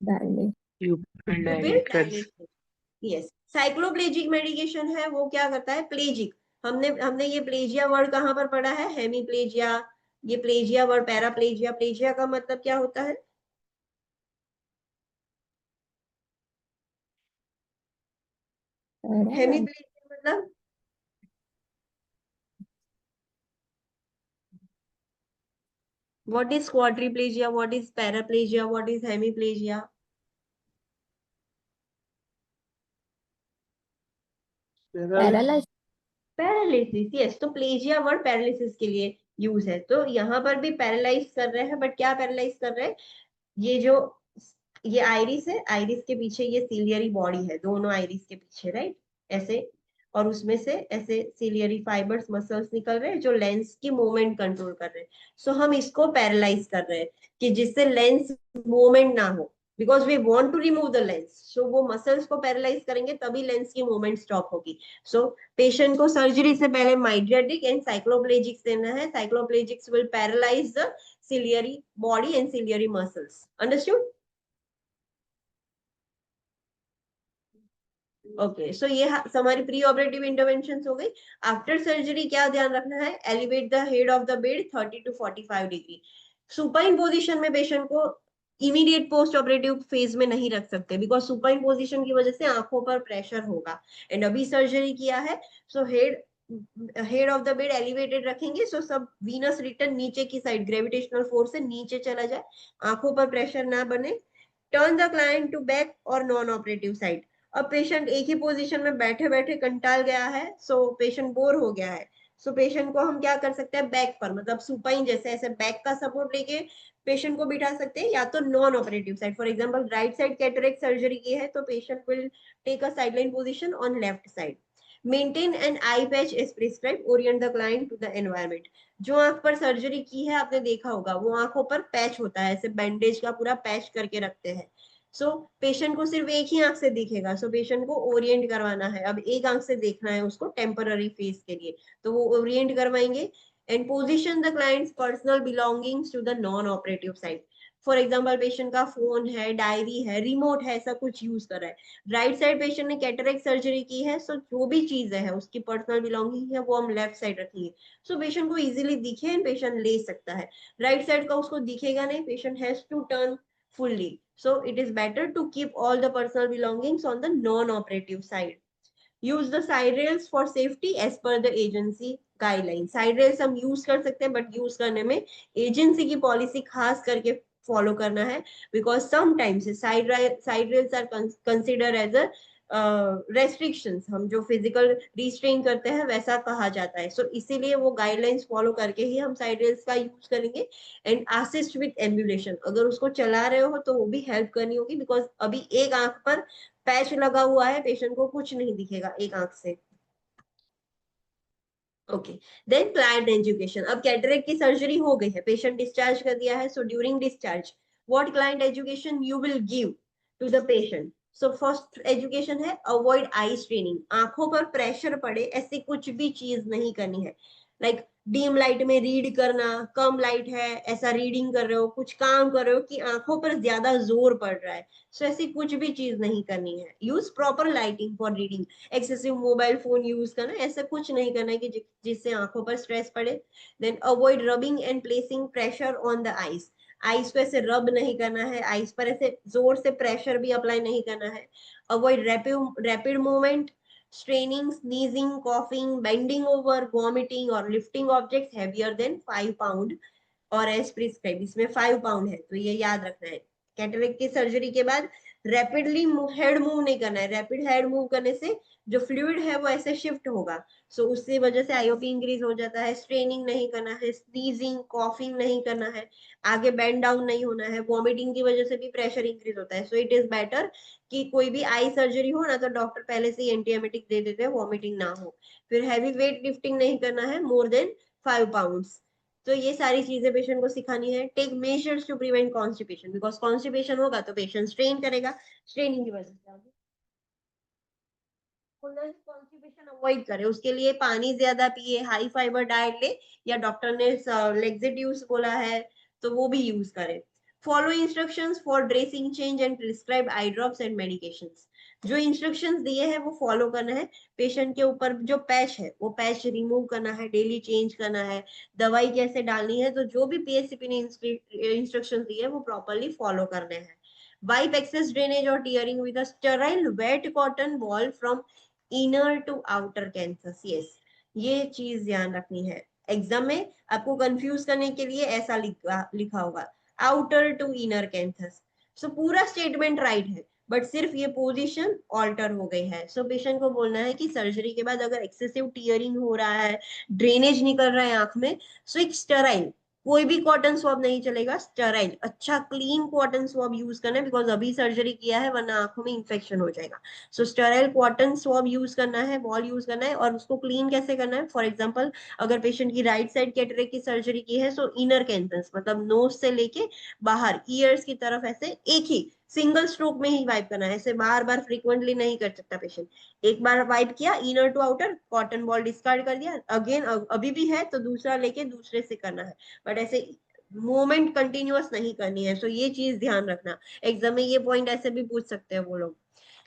प्यूपिल प्यूपिल डायलेट कर डायलेशन। यस, साइक्लोप्लेजिक मेडिकेशन है वो क्या करता है, प्लेजिक। हमने ये प्लेजिया वर्ड कहाँ पर पढ़ा है, हेमीप्लेजिया, ये प्लेजिया वर्ड, पैराप्लेजिया, प्लेजिया का मतलब क्या होता है, हेमीप्लेजिया मतलब what is quadriplegia, what is paraplegia, what is hemiplegia? Paralyse. Paralysis, yes. तो प्लेजिया वर्ड पैरालिसिस के लिए यूज है, तो यहाँ पर भी पैरालाइज कर रहे हैं, बट क्या पैरालाइज कर रहे हैं, ये जो ये आइरिस है, आइरिस के पीछे ये सिलियरी बॉडी है, दोनों आइरिस के पीछे, राइट, ऐसे, और उसमें से ऐसे सिलियरी फाइबर्स, मसल्स निकल रहे हैं जो लेंस की मूवमेंट कंट्रोल कर रहे हैं। सो हम इसको पैरालाइज कर रहे हैं कि जिससे लेंस मूवमेंट ना हो, because we want to remove the lens. So वो मसल्स को पैरालाइज करेंगे तभी लेंस की मूवमेंट स्टॉप होगी। सो पेशेंट को सर्जरी से पहले माइड्रियाटिक एंड साइक्लोप्लेजिक्स देना है। Cycloplegics will paralyze the ciliary body and ciliary muscles. Understood? Okay, so ये हमारी प्री ऑपरेटिव इंटरवेंशन हो गई। आफ्टर सर्जरी क्या ध्यान रखना है, elevate the head of the bed 30 to 45 degree. Supine position में पेशेंट को इमीडिएट पोस्ट ऑपरेटिव फेज में नहीं रख सकते, बिकॉज सुपाइन पोजिशन की वजह से आंखों पर प्रेशर होगा। एंड अभी सर्जरी किया है, so head of the bed elevated रखेंगे, सो सब वीनस रिटर्न नीचे की साइड ग्रेविटेशनल फोर्स से नीचे चला जाए, आंखों पर प्रेशर ना बने। Turn the client to back or non operative side. अब पेशेंट एक ही पोजीशन में बैठे बैठे कंटाल गया है, सो पेशेंट बोर हो गया है, सो पेशेंट को हम क्या कर सकते हैं, बैक पर, मतलब सुपाइन जैसे ऐसे बैक का सपोर्ट लेके पेशेंट को बिठा सकते हैं, या तो non operative side, for example right side cataract surgery की है तो patient will take a sideline position on left side. Maintain an eye patch as prescribe, orient the client to the environment. जो आंख पर सर्जरी की है आपने देखा होगा, वो आंखों पर पैच होता है, ऐसे बैंडेज का पूरा पैच करके रखते हैं। सो पेशेंट को सिर्फ एक ही आंख से दिखेगा, सो पेशेंट को ओरिएंट करवाना है, अब एक आंख से देखना है उसको टेम्पररी फेज के लिए, तो वो ओरिएंट करवाएंगे। And position the client's personal belongings to the non operative side. For example patient का फोन है, डायरी है, रिमोट है, ऐसा कुछ यूज कर रहा है। राइट साइड पेशेंट ने कैटरेक्ट सर्जरी की है, सो जो भी चीज है उसकी पर्सनल बिलोंगिंग है वो हम लेफ्ट साइड रखेंगे, सो पेशेंट को इजीली दिखे एंड पेशेंट ले सकता है। राइट साइड का उसको दिखेगा नहीं, patient has to turn fully, so it is better to keep all the personal belongings on the non-operative side. Use the side rails for safety as per the agency guidelines. Side rails हम use कर सकते हैं, but use करने में agency की policy खास करके follow करना है, because sometimes side rails are consider as a restrictions, हम जो फिजिकल रिस्ट्रेन करते हैं वैसा कहा जाता है, सो इसीलिए वो गाइडलाइंस फॉलो करके ही हम साइड रेल्स का यूज करेंगे। एंड असिस्ट विद एम्बुलेशन, अगर उसको चला रहे हो तो वो भी हेल्प करनी होगी, बिकॉज अभी एक आंख पर पैच लगा हुआ है, पेशेंट को कुछ नहीं दिखेगा एक आंख से। Okay, then client education. अब कैटरेक्ट की सर्जरी हो गई है, पेशेंट डिस्चार्ज कर दिया है, so during discharge what client education you will give to the patient. So first education है अवॉइड आई स्ट्रेनिंग, आंखों पर प्रेशर पड़े ऐसी कुछ भी चीज नहीं करनी है। लाइक डीम लाइट में रीड करना, कम लाइट है ऐसा रीडिंग कर रहे हो, कुछ काम कर रहे हो कि आंखों पर ज्यादा जोर पड़ रहा है, सो ऐसी कुछ भी चीज नहीं करनी है। Use proper lighting for reading, excessive mobile phone use करना, ऐसा कुछ नहीं करना है कि जिससे आंखों पर स्ट्रेस पड़े। Then avoid rubbing and placing pressure on the eyes, eyes को ऐसे रब नहीं करना है, आईज पर ऐसे जोर से प्रेशर भी अप्लाई नहीं करना है। Avoid rapid movement, straining, sneezing, coughing, bending over, vomiting और lifting objects heavier than 5 pound और एज प्रिस्क्राइब, इसमें 5 पाउंड है तो ये याद रखना है। कैटरेक्ट की सर्जरी के बाद रैपिडली हेड मूव नहीं करना है, रैपिड हेड मूव करने से जो फ्लूइड है वो ऐसे शिफ्ट होगा, सो उससे वजह से आईओपी इंक्रीज हो जाता है। स्ट्रेनिंग नहीं करना है, स्नीजिंग कॉफिंग नहीं करना है, आगे बेंड डाउन नहीं होना है, वॉमिटिंग की वजह से भी प्रेशर इंक्रीज होता है, सो इट इज बेटर कि कोई भी आई सर्जरी हो ना तो डॉक्टर पहले से ही एंटीएमेटिक दे देते हैं, वॉमिटिंग ना हो। फिर हैवी वेट लिफ्टिंग नहीं करना है मोर देन 5 पाउंड्स। तो ये सारी चीजें पेशेंट को सिखानी है। Take measures to prevent constipation, because constipation होगा तो पेशेंट स्ट्रेन करेगा, स्ट्रेनिंग की वजह से कॉन्स्टिपेशन अवॉइड करे, उसके लिए पानी ज्यादा पिए, हाई फाइबर डाइट ले, या डॉक्टर ने लेक्सिट्यूस बोला है तो वो भी यूज करे। Follow instructions for dressing change and prescribe eye drops and medications, जो इंस्ट्रक्शंस दिए हैं वो फॉलो करना है। पेशेंट के ऊपर जो पैच है वो पैच रिमूव करना है, डेली चेंज करना है, दवाई कैसे डालनी है, तो जो भी पीएससीपी ने इंस्ट्रक्शंस दिए है वो प्रॉपरली फॉलो करने हैं। Wipe excess drainage or tearing with a sterile wet cotton ball from inner to outer canthus, yes ये चीज ध्यान रखनी है। एग्जाम में आपको कंफ्यूज करने के लिए ऐसा लिखा होगा आउटर टू इनर कैंसस, सो पूरा स्टेटमेंट राइट है बट सिर्फ ये पोजीशन ऑल्टर हो गई है। सो पेशेंट को बोलना है कि सर्जरी के बाद अगर एक्सेसिव टीयरिंग हो रहा है, ड्रेनेज निकल रहा है आंख में, सो एक स्टेराइल, कोई भी कॉटन स्वब नहीं चलेगा, स्टेराइल अच्छा क्लीन कॉटन स्वब यूज करना है, बिकॉज अभी सर्जरी किया है वरना आंखों में इंफेक्शन हो जाएगा। सो स्टेराइल कॉटन स्वब यूज करना है, बॉल यूज करना है, और उसको क्लीन कैसे करना है, फॉर एग्जांपल अगर पेशेंट की राइट साइड कैटरेक्ट की सर्जरी की है, सो इनर कैंसस मतलब नोज से लेके बाहर ईयर्स की तरफ ऐसे एक ही सिंगल स्ट्रोक में ही वाइप करना है, ऐसे बार बार फ्रीक्वेंटली नहीं कर सकता पेशेंट। एक बार वाइप किया inner to outer, cotton ball discard कर दिया, अगेन अभी भी है तो दूसरा लेके दूसरे से करना है, बट ऐसे मूवमेंट कंटिन्यूअस नहीं करनी है। सो ये चीज ध्यान रखना, एग्जाम में ये पॉइंट ऐसे भी पूछ सकते हैं वो लोग।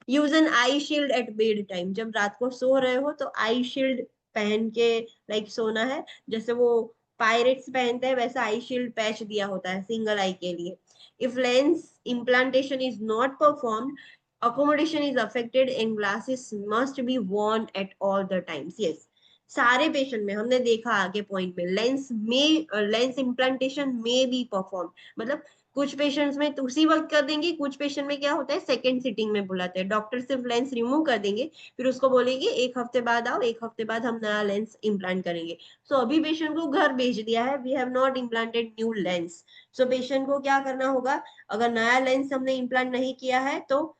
Use an eye shield at bed time, जब रात को सो रहे हो तो आई शील्ड पहन के लाइक सोना है, जैसे वो पायरेट्स पहनते हैं वैसा आई शील्ड पैच दिया होता है सिंगल आई के लिए। If lens implantation is not performed, accommodation is affected and glasses must be worn at all the times. Yes, सारे पेशेंट में हमने देखा आगे पॉइंट में लेंस इम्प्लांटेशन में बी परफॉर्म, मतलब कुछ पेशेंट्स में तो उसी वक्त कर देंगे, कुछ पेशेंट में क्या होता है सेकंड सिटिंग में बुलाते हैं, डॉक्टर सिर्फ लेंस रिमूव कर देंगे, फिर उसको बोलेंगे एक हफ्ते बाद आओ, एक हफ्ते बाद हम नया लेंस इम्प्लांट करेंगे। सो अभी पेशेंट को घर भेज दिया है, we have not implanted new lens. So patient को क्या करना होगा, अगर नया लेंस हमने इम्प्लांट नहीं किया है तो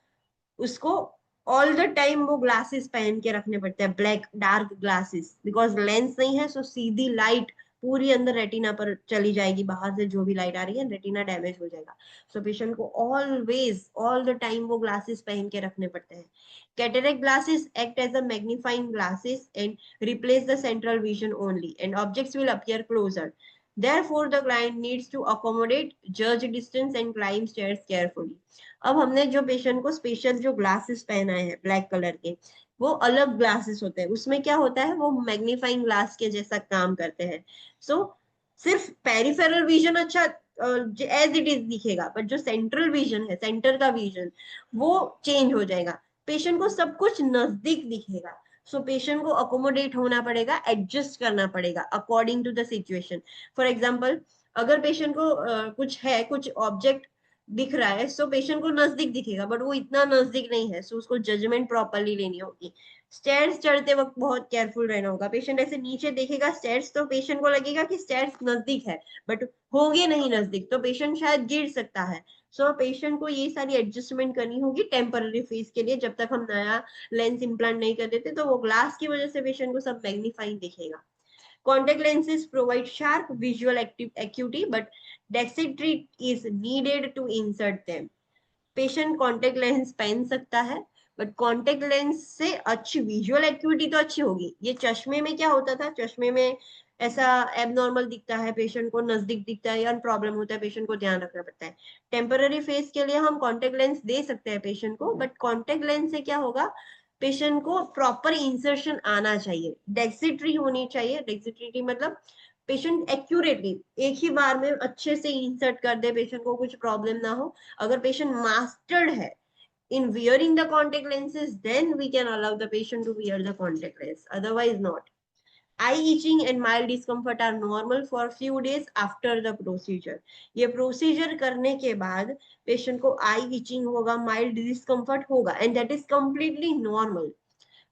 उसको ऑल द टाइम वो ग्लासेस पहन के रखने पड़ते हैं, black dark glasses, because lens नहीं है, सो सीधी लाइट पूरी अंदर रेटिना पर चली जाएगी, बाहर से जो भी लाइट आ रही है रेटिना डैमेज हो जाएगा। सो पेशेंट को ऑलवेज ऑल द टाइम वो ग्लासेस पहन के रखने पड़ते हैं। Cataract glasses act as a magnifying glasses and replace the central vision only and objects will appear closer. Therefore, the client needs to accommodate, judge distance and climb stairs carefully. अब हमने जो patient को special जो glasses पहनाए हैं black colour के, वो अलग ग्लासेस होते हैं, उसमें क्या होता है वो मैग्नीफाइंग ग्लास के जैसा काम करते हैं। सो सिर्फ पेरिफेरल विजन अच्छा एज इट इज दिखेगा, बट जो सेंट्रल विजन है, सेंटर का विजन, वो चेंज हो जाएगा, पेशेंट को सब कुछ नजदीक दिखेगा। सो पेशेंट को अकोमोडेट होना पड़ेगा, एडजस्ट करना पड़ेगा according to the situation. For example, अगर पेशेंट को कुछ है, कुछ ऑब्जेक्ट दिख रहा है, सो पेशेंट को नजदीक दिखेगा, बट वो इतना नजदीक नहीं है, सो उसको जजमेंट प्रॉपरली लेनी होगी। स्टेयर्स चढ़ते वक्त बहुत केयरफुल रहना होगा, पेशेंट ऐसे नीचे देखेगा स्टेयर्स तो पेशेंट को लगेगा कि स्टेयर्स नजदीक है, बट होंगे नहीं नजदीक, तो पेशेंट शायद गिर सकता है। सो पेशेंट को ये सारी एडजस्टमेंट करनी होगी टेम्पररी फेज के लिए, जब तक हम नया लेंस इम्प्लांट नहीं कर देते, तो वो ग्लास की वजह से पेशेंट को सब मैग्नीफाइंग दिखेगा। Contact lenses provide sharp visual acuity, but dexterity is needed to insert them. Patient contact lens पहन सकता है, बट कॉन्टेक्ट लेंस से अच्छी विजुअल एक्यूटी तो अच्छी होगी। ये चश्मे में क्या होता था, चश्मे में ऐसा एबनॉर्मल दिखता है, पेशेंट को नजदीक दिखता है या प्रॉब्लम होता है, पेशेंट को ध्यान रखना पड़ता है। टेम्पररी फेस के लिए हम कॉन्टेक्ट लेंस दे सकते हैं पेशेंट को, बट कॉन्टेक्ट लेंस से क्या होगा, पेशेंट को प्रॉपर इंसर्शन आना चाहिए, डेक्सिट्री होनी चाहिए। डेक्सिट्री मतलब पेशेंट एक्यूरेटली एक ही बार में अच्छे से इंसर्ट कर दे, पेशेंट को कुछ प्रॉब्लम ना हो। अगर पेशेंट मास्टर्ड है in wearing the contact lenses, then we can allow the patient to wear the contact lens, otherwise not. Eye itching and mild discomfort are normal for few days after the procedure. ये procedure करने के बाद patient को आई etching होगा, mild discomfort होगा, and that is completely normal.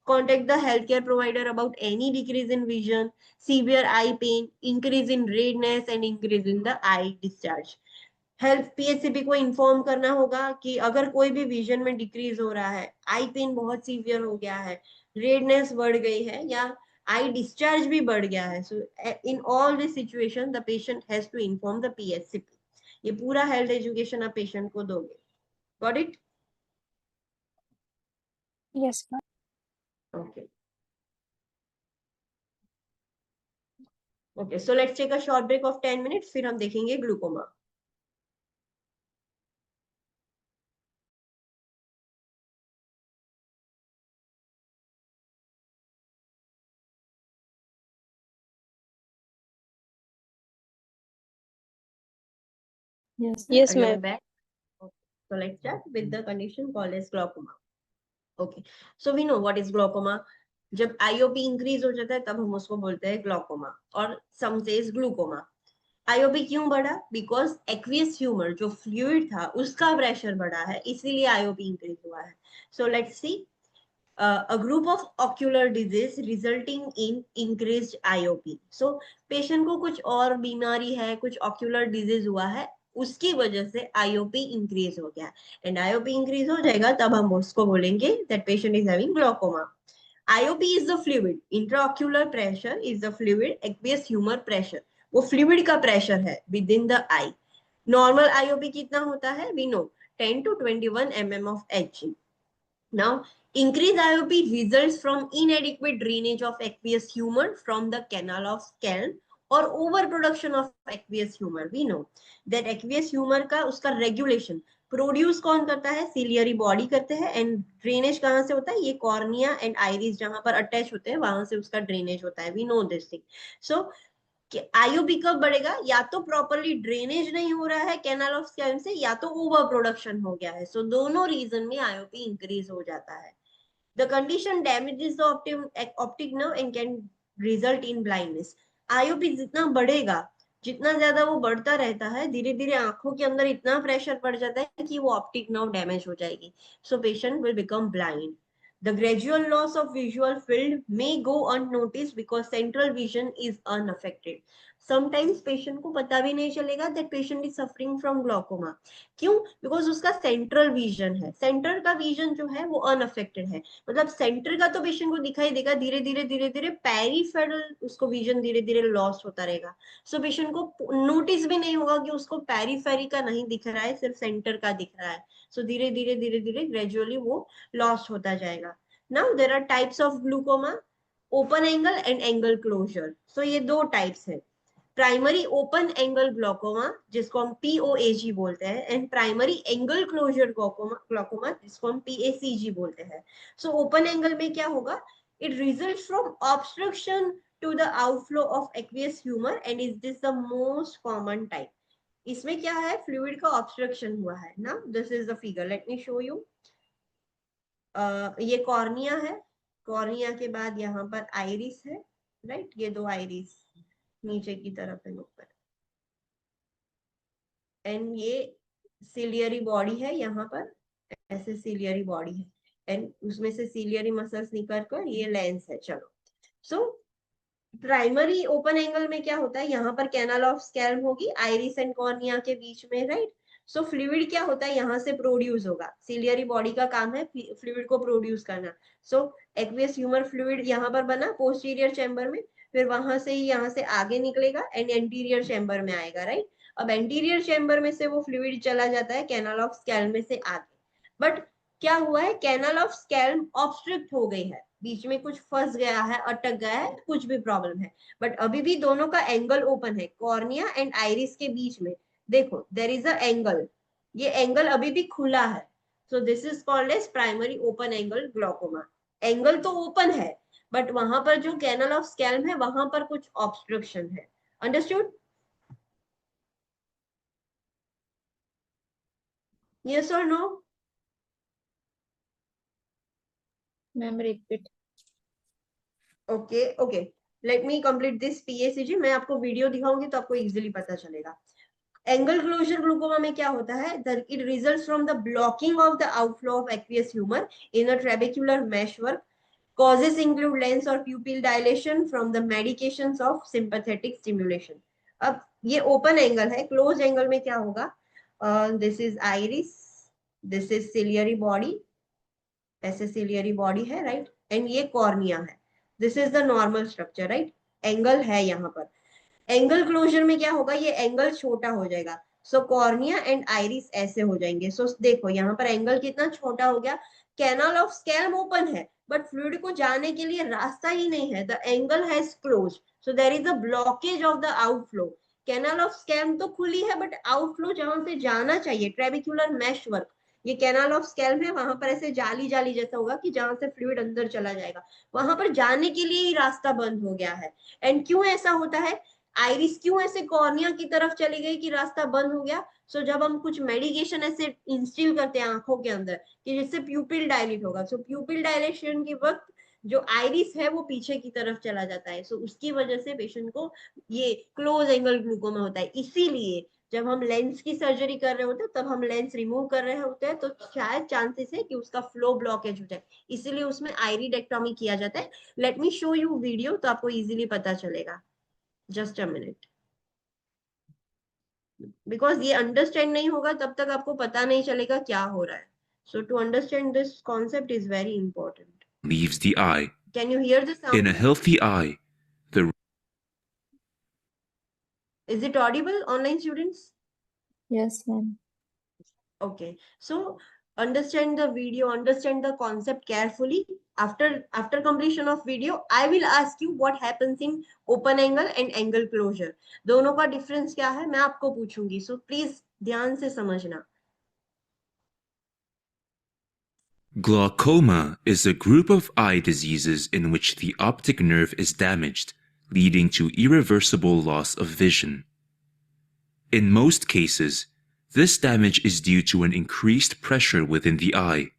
Contact the healthcare provider about any decrease in vision, severe eye pain, increase in redness and increase in the eye discharge. Health PHCP को inform करना होगा कि अगर कोई भी vision में decrease हो रहा है, आई पेन बहुत सीवियर हो गया है, रेडनेस बढ़ गई है या आई डिस्चार्ज भी बढ़ गया है, so in all this situation the patient has to inform the PHCP. ये पूरा हेल्थ एजुकेशन आप पेशेंट को दोगे. Got it? Yes ma'am. Okay okay, so let's take a short break of 10 minutes, फिर हम देखेंगे glaucoma. Yes. Yes Are you ma'am. back? Okay. So let's start with the condition called as glaucoma. Okay. So we know what is glaucoma. जब IOP increase हो जाता है तब हम उसको बोलते हैं ग्लॉकोमा, और सम सेज ग्लूकोमा. IOP क्यों बढ़ा? बिकॉज एक्वियस ह्यूमर जो फ्लूइड था उसका प्रेशर बढ़ा है, इसीलिए IOP इंक्रीज हुआ है. सो let's C a group of ocular disease resulting in increased IOP. So patient को कुछ और बीमारी है, कुछ ocular disease हुआ है, उसकी वजह से IOP इंक्रीज हो गया, एंड IOP इंक्रीज हो जाएगा तब हम उसको बोलेंगे that patient is having glaucoma. IOP is the fluid, intraocular pressure is the fluid, aqueous humor pressure, वो फ्लूइड का प्रेशर है with in the I. Normal IOP कितना होता है? We know 10 to 21 mm of Hg. Now, increased IOP results from inadequate drainage of aqueous humor from the canal of Skjelm or overproduction of aqueous humor. We know that aqueous humor का उसका regulation produce कौन करता है? Ciliary body करते हैं, and drainage कहाँ से होता है? ये कॉर्निया एंड आइरिस जहां पर अटैच होते हैं वहां से उसका ड्रेनेज होता है. We know this thing. So कि आईओपी कब बढ़ेगा, या तो प्रॉपरली ड्रेनेज नहीं हो रहा है कैनाल ऑफ स्कैल्म से, या तो ओवर प्रोडक्शन हो गया है। सो दोनों रीजन में आईओपी इंक्रीज हो जाता है। The condition damages the optic nerve and can result in blindness. IOP जितना बढ़ेगा, जितना ज्यादा वो बढ़ता रहता है, धीरे धीरे आंखों के अंदर इतना प्रेशर पड़ जाता है कि वो ऑप्टिक नर्व डैमेज हो जाएगी। So patient will become blind. The gradual loss of visual field may go unnoticed because central vision is unaffected. Sometimes patient को पता भी नहीं चलेगा that patient is suffering from glaucoma. क्यों? Because उसका central vision है, center का vision जो है वो unaffected है। मतलब center का तो patient को दिखाई देगा, धीरे धीरे peripheral उसको vision धीरे धीरे loss होता रहेगा। So patient को notice भी नहीं होगा कि उसको periphery का नहीं दिख रहा है, सिर्फ center का दिख रहा है। So धीरे धीरे gradually वो loss होता जाएगा। Now there are types of glaucoma, open angle and angle closure. So ये दो types है। प्राइमरी ओपन एंगल ग्लॉकोमा जिसको हम POAG बोलते हैं, and primary angle closure glaucoma जिसको हम PACG बोलते हैं। सो ओपन एंगल में क्या होगा, it results from obstruction to the outflow of aqueous humour and is this the most common type. इसमें क्या है, फ्लूइड का ऑब्स्ट्रक्शन हुआ है ना। This is the figure, let me show you. ये कॉर्निया है, कॉर्निया के बाद यहाँ पर आइरिस है, राइट। ये दो आइरिस नीचे की तरफ है ऊपर, एंड ये सिलियरी बॉडी है, यहाँ पर ऐसे सिलियरी बॉडी है, एंड उसमें से सिलियरी मसल्स निकल कर ये लेंस है। चलो, सो प्राइमरी ओपन एंगल में क्या होता है, यहाँ पर कैनाल ऑफ स्कैल्म होगी आइरिस एंड कॉर्निया के बीच में, राइट। सो फ्लूइड क्या होता है, यहाँ से प्रोड्यूस होगा, सिलियरी बॉडी का काम है फ्लूइड को प्रोड्यूस करना। सो एक्वियस ह्यूमर फ्लूइड यहाँ पर बना पोस्टीरियर चैम्बर में, फिर वहां से ही यहाँ से आगे निकलेगा एंड एंटीरियर चैम्बर में आएगा, राइट। अब एंटीरियर चैम्बर में से वो फ्लूइड चला जाता है कैनाल ऑफ स्कैल्म में से आगे। बट क्या हुआ है, कैनाल ऑफ स्कैल्म ऑब्स्ट्रक्ट हो गई है, बीच में कुछ फंस गया है, अटक गया है, कुछ भी प्रॉब्लम है, बट अभी भी दोनों का एंगल ओपन है, कॉर्निया एंड आइरिस के बीच में। देखो देयर इज अ एंगल, ये एंगल अभी भी खुला है। So this is called as primary open angle glaucoma. Angle तो ओपन है, बट वहां पर जो कैनाल ऑफ स्कैल्म है वहां पर कुछ ऑब्स्ट्रक्शन है। Understood? Yes or no? Ma'am repeat. Okay okay, let me complete this PACG। मैं आपको वीडियो दिखाऊंगी तो आपको इजीली पता चलेगा। एंगल क्लोजर ग्लूकोमा में क्या होता है, it results from the blocking of the outflow of aqueous humour in a trabecular meshwork. Causes include lens or pupil dilation from the medications of sympathetic stimulation. अब ये open angle है, close angle में क्या होगा, this is iris, this is ciliary body, ऐसे ciliary body है, right, and ये cornea है। This is the normal structure, right. Angle है यहाँ पर। एंगल क्लोजर में क्या होगा, ये एंगल छोटा हो जाएगा। सो कॉर्निया एंड आइरिस ऐसे हो जाएंगे। सो देखो यहाँ पर एंगल कितना छोटा हो गया, कैनाल ऑफ स्कैल्म ओपन है बट फ्लूइड को जाने के लिए रास्ता ही नहीं है, the angle has closed, so there is a blockage of the outflow. Canal of Schlemm तो खुली है बट आउटफ्लो जहां से जाना चाहिए, ट्रेबिकुलर मैश वर्क, ये कैनाल ऑफ स्कैल्म है, वहां पर ऐसे जाली जाली जैसा होगा कि जहां से फ्लूइड अंदर चला जाएगा, वहां पर जाने के लिए ही रास्ता बंद हो गया है। एंड क्यों ऐसा होता है, आइरिस क्यों ऐसे कॉर्निया की तरफ चली गई कि रास्ता बंद हो गया। सो जब हम कुछ मेडिकेशन ऐसे इंस्टिल करते हैं आंखों के अंदर कि जिससे प्यूपिल डायलेट होगा, सो प्यूपिल डायलेशन के वक्त जो आइरिस है वो पीछे की तरफ चला जाता है। सो उसकी वजह से पेशेंट को ये क्लोज एंगल ग्लूकोमा होता है। इसीलिए जब हम लेंस की सर्जरी कर रहे होते हैं, तब हम लेंस रिमूव कर रहे होते हैं, तो शायद चांसेस है कि उसका फ्लो ब्लॉकेज हो जाए, इसीलिए उसमें आइरिडेक्टोमी किया जाता है। Late me show you video तो आपको इजीली पता चलेगा। जस्ट अ मिनट, बिकॉज ये अंडरस्टैंड नहीं होगा तब तक आपको पता नहीं चलेगा क्या हो रहा है। So to understand this concept is very important. Leaves the eye. Can you hear the In a sound? healthy eye, the is it audible online students? Yes ma'am. Okay, so understand the video, understand the concept carefully. After completion of video, I will ask you what happens in open angle and angle closure. दोनों का difference क्या है मैं आपको पूछूंगी, so please ध्यान से समझना। glaucoma is a group of eye diseases in which the optic nerve is damaged, leading to irreversible loss of vision. In most cases, this damage is due to an increased pressure within the eye.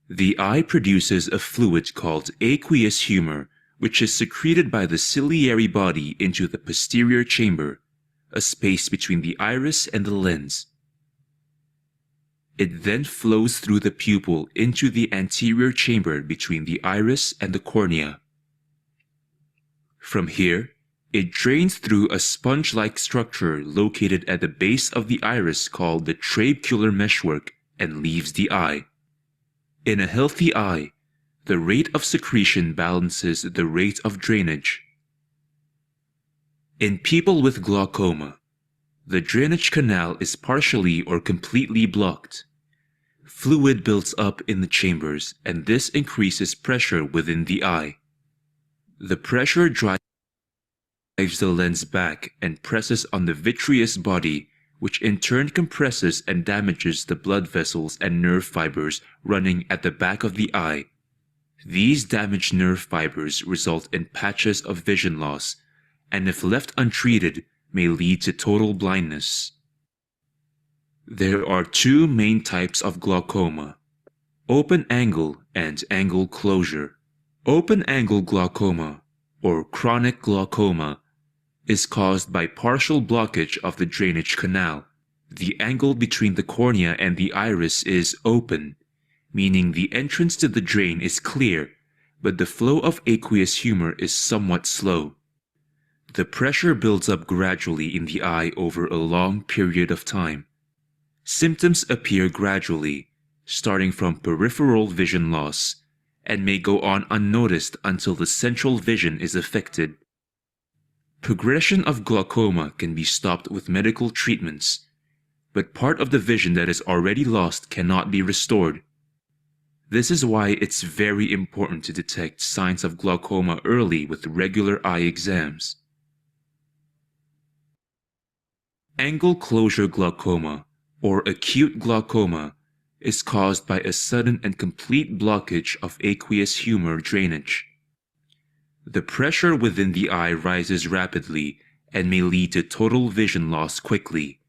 The eye produces a fluid called aqueous humor, which is secreted by the ciliary body into the posterior chamber, a space between the iris and the lens. It then flows through the pupil into the anterior chamber between the iris and the cornea. From here, it drains through a sponge-like structure located at the base of the iris called the trabecular meshwork and leaves the eye. In a healthy eye, the rate of secretion balances the rate of drainage. In people with glaucoma, the drainage canal is partially or completely blocked. Fluid builds up in the chambers, and this increases pressure within the eye. The pressure drives the lens back and presses on the vitreous body, which in turn compresses and damages the blood vessels and nerve fibers running at the back of the eye. These damaged nerve fibers result in patches of vision loss, and if left untreated, may lead to total blindness. There are two main types of glaucoma: open angle and angle closure. Open angle glaucoma, or chronic glaucoma, is caused by partial blockage of the drainage canal. The angle between the cornea and the iris is open, meaning the entrance to the drain is clear, but the flow of aqueous humor is somewhat slow. The pressure builds up gradually in the eye over a long period of time. Symptoms appear gradually, starting from peripheral vision loss, and may go on unnoticed until the central vision is affected. Progression of glaucoma can be stopped with medical treatments, but part of the vision that is already lost cannot be restored. This is why it's very important to detect signs of glaucoma early with regular eye exams. Angle closure glaucoma, or acute glaucoma, is caused by a sudden and complete blockage of aqueous humor drainage. The pressure within the eye rises rapidly and may lead to total vision loss quickly.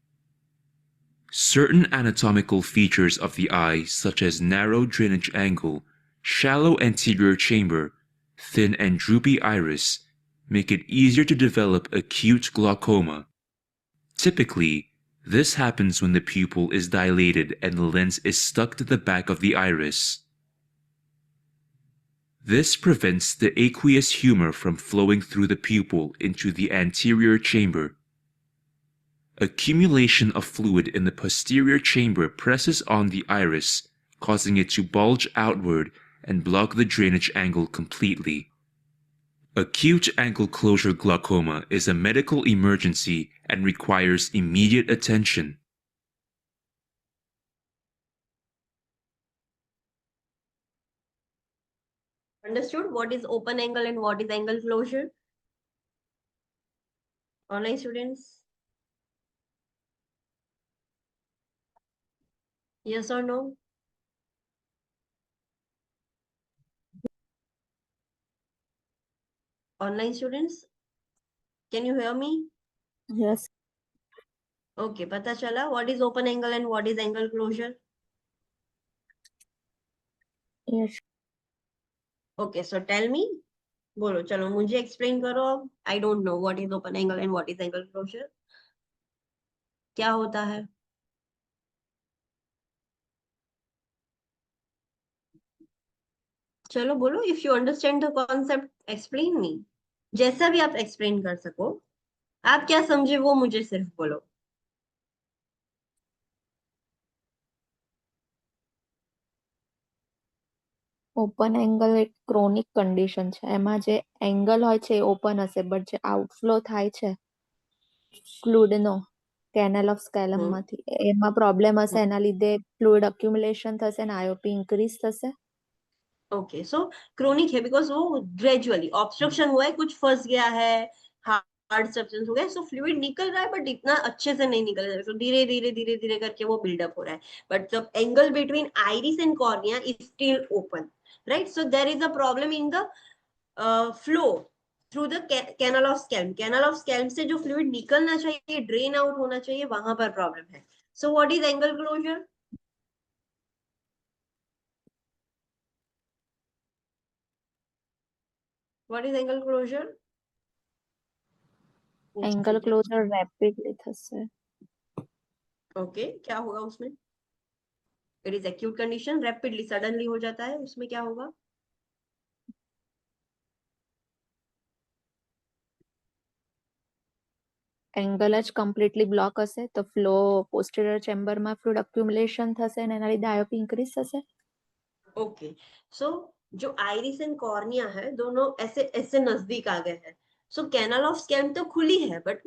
Certain anatomical features of the eye, such as narrow drainage angle, shallow anterior chamber, thin and droopy iris, make it easier to develop acute glaucoma. Typically, this happens when the pupil is dilated and the lens is stuck to the back of the iris. This prevents the aqueous humor from flowing through the pupil into the anterior chamber. Accumulation of fluid in the posterior chamber presses on the iris, causing it to bulge outward and block the drainage angle completely. Acute angle closure glaucoma is a medical emergency and requires immediate attention. Understood what is open angle and what is angle closure? Online students? Yes or no? Online students? Can you hear me? Yes. Okay, पता चला what is open angle and what is angle closure? Yes. Okay, so tell me. बोलो चलो मुझे explain करो अब. I don't know what is open angle and what is angle closure. क्या होता है? चलो बोलो. If you understand the concept, explain me. जैसा भी आप explain कर सको. आप क्या समझे वो मुझे सिर्फ बोलो. ઓપન એંગલ એક ક્રોનિક કન્ડિશન છે. એમાં જે એંગલ હોય છે એ ઓપન હશે, બટ જે આઉટફ્લો થાય છે ફ્લુઇડનો કેનાલ ઓફ સ્કેલમ માંથી, એમાં પ્રોબ્લેમ હશે. એના લીધે ફ્લુઇડ અક્યુમ્યુલેશન થશે અને આઈઓપી ઇન્ક્રીઝ થશે. ओके, सो क्रोनिक है बिकॉज वो ग्रेजुअली ऑब्स्ट्रक्शन हुआ है, कुछ फंस गया है, हार्ड सब्सटेंस हो गया, सो फ्लूइड निकल रहा है बट इतना अच्छे से नहीं निकल रहा है, so धीरे धीरे धीरे धीरे करके वो बिल्डअप हो रहा है. But the angle between iris and cornea is still open, right? So there is a problem in the flow through the canal of Schlemm. Canal of Schlemm से जो फ्लूइड निकलना चाहिए, ड्रेन आउट होना चाहिए, वहां पर प्रॉब्लम है. So what is angle closure? What is angle closure? Angle closure rapidly થશે. ओके, क्या होगा उसमें? It is acute condition, rapidly suddenly हो जाता है, उसमें क्या होगा? એંગલ જ કમ્પ્લીટલી બ્લોક હશે તો ફ્લો પોસ્ટેરિયર ચેમ્બરમાં ફ્લુઇડ અક્યુમ્યુલેશન થશે અને એના લીધે આયોપી ઇન્ક્રીઝ થશે. ओके, सो जो आइरिस एंड कॉर्निया है दोनों ऐसे ऐसे नजदीक आ गए हैं. सो कैनल ऑफ स्कैल्म तो खुली है, बट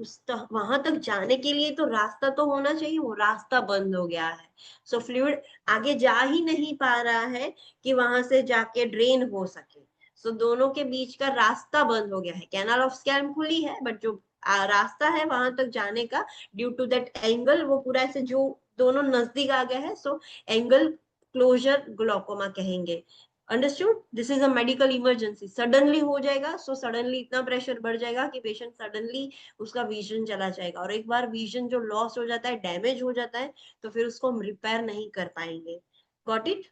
वहां तक जाने के लिए तो रास्ता तो होना चाहिए, वो रास्ता बंद हो गया है. सो फ्लूइड आगे जा ही नहीं पा रहा है कि वहां से जाके ड्रेन हो सके. सो दोनों के बीच का रास्ता बंद हो गया है. कैनल ऑफ स्कैल्म खुली है, बट जो रास्ता है वहां तक जाने का, ड्यू टू दैट एंगल, वो पूरा ऐसे जो दोनों नजदीक आ गया है. सो एंगल क्लोजर ग्लोकोमा कहेंगे. Understood? This is a medical emergency. Suddenly हो जाएगा, सो सडनली इतना प्रेशर बढ़ जाएगा कि पेशेंट सडनली उसका विजन चला जाएगा. और एक बार विजन जो लॉस हो जाता है, डैमेज हो जाता है, तो फिर उसको हम रिपेयर नहीं कर पाएंगे. Got it?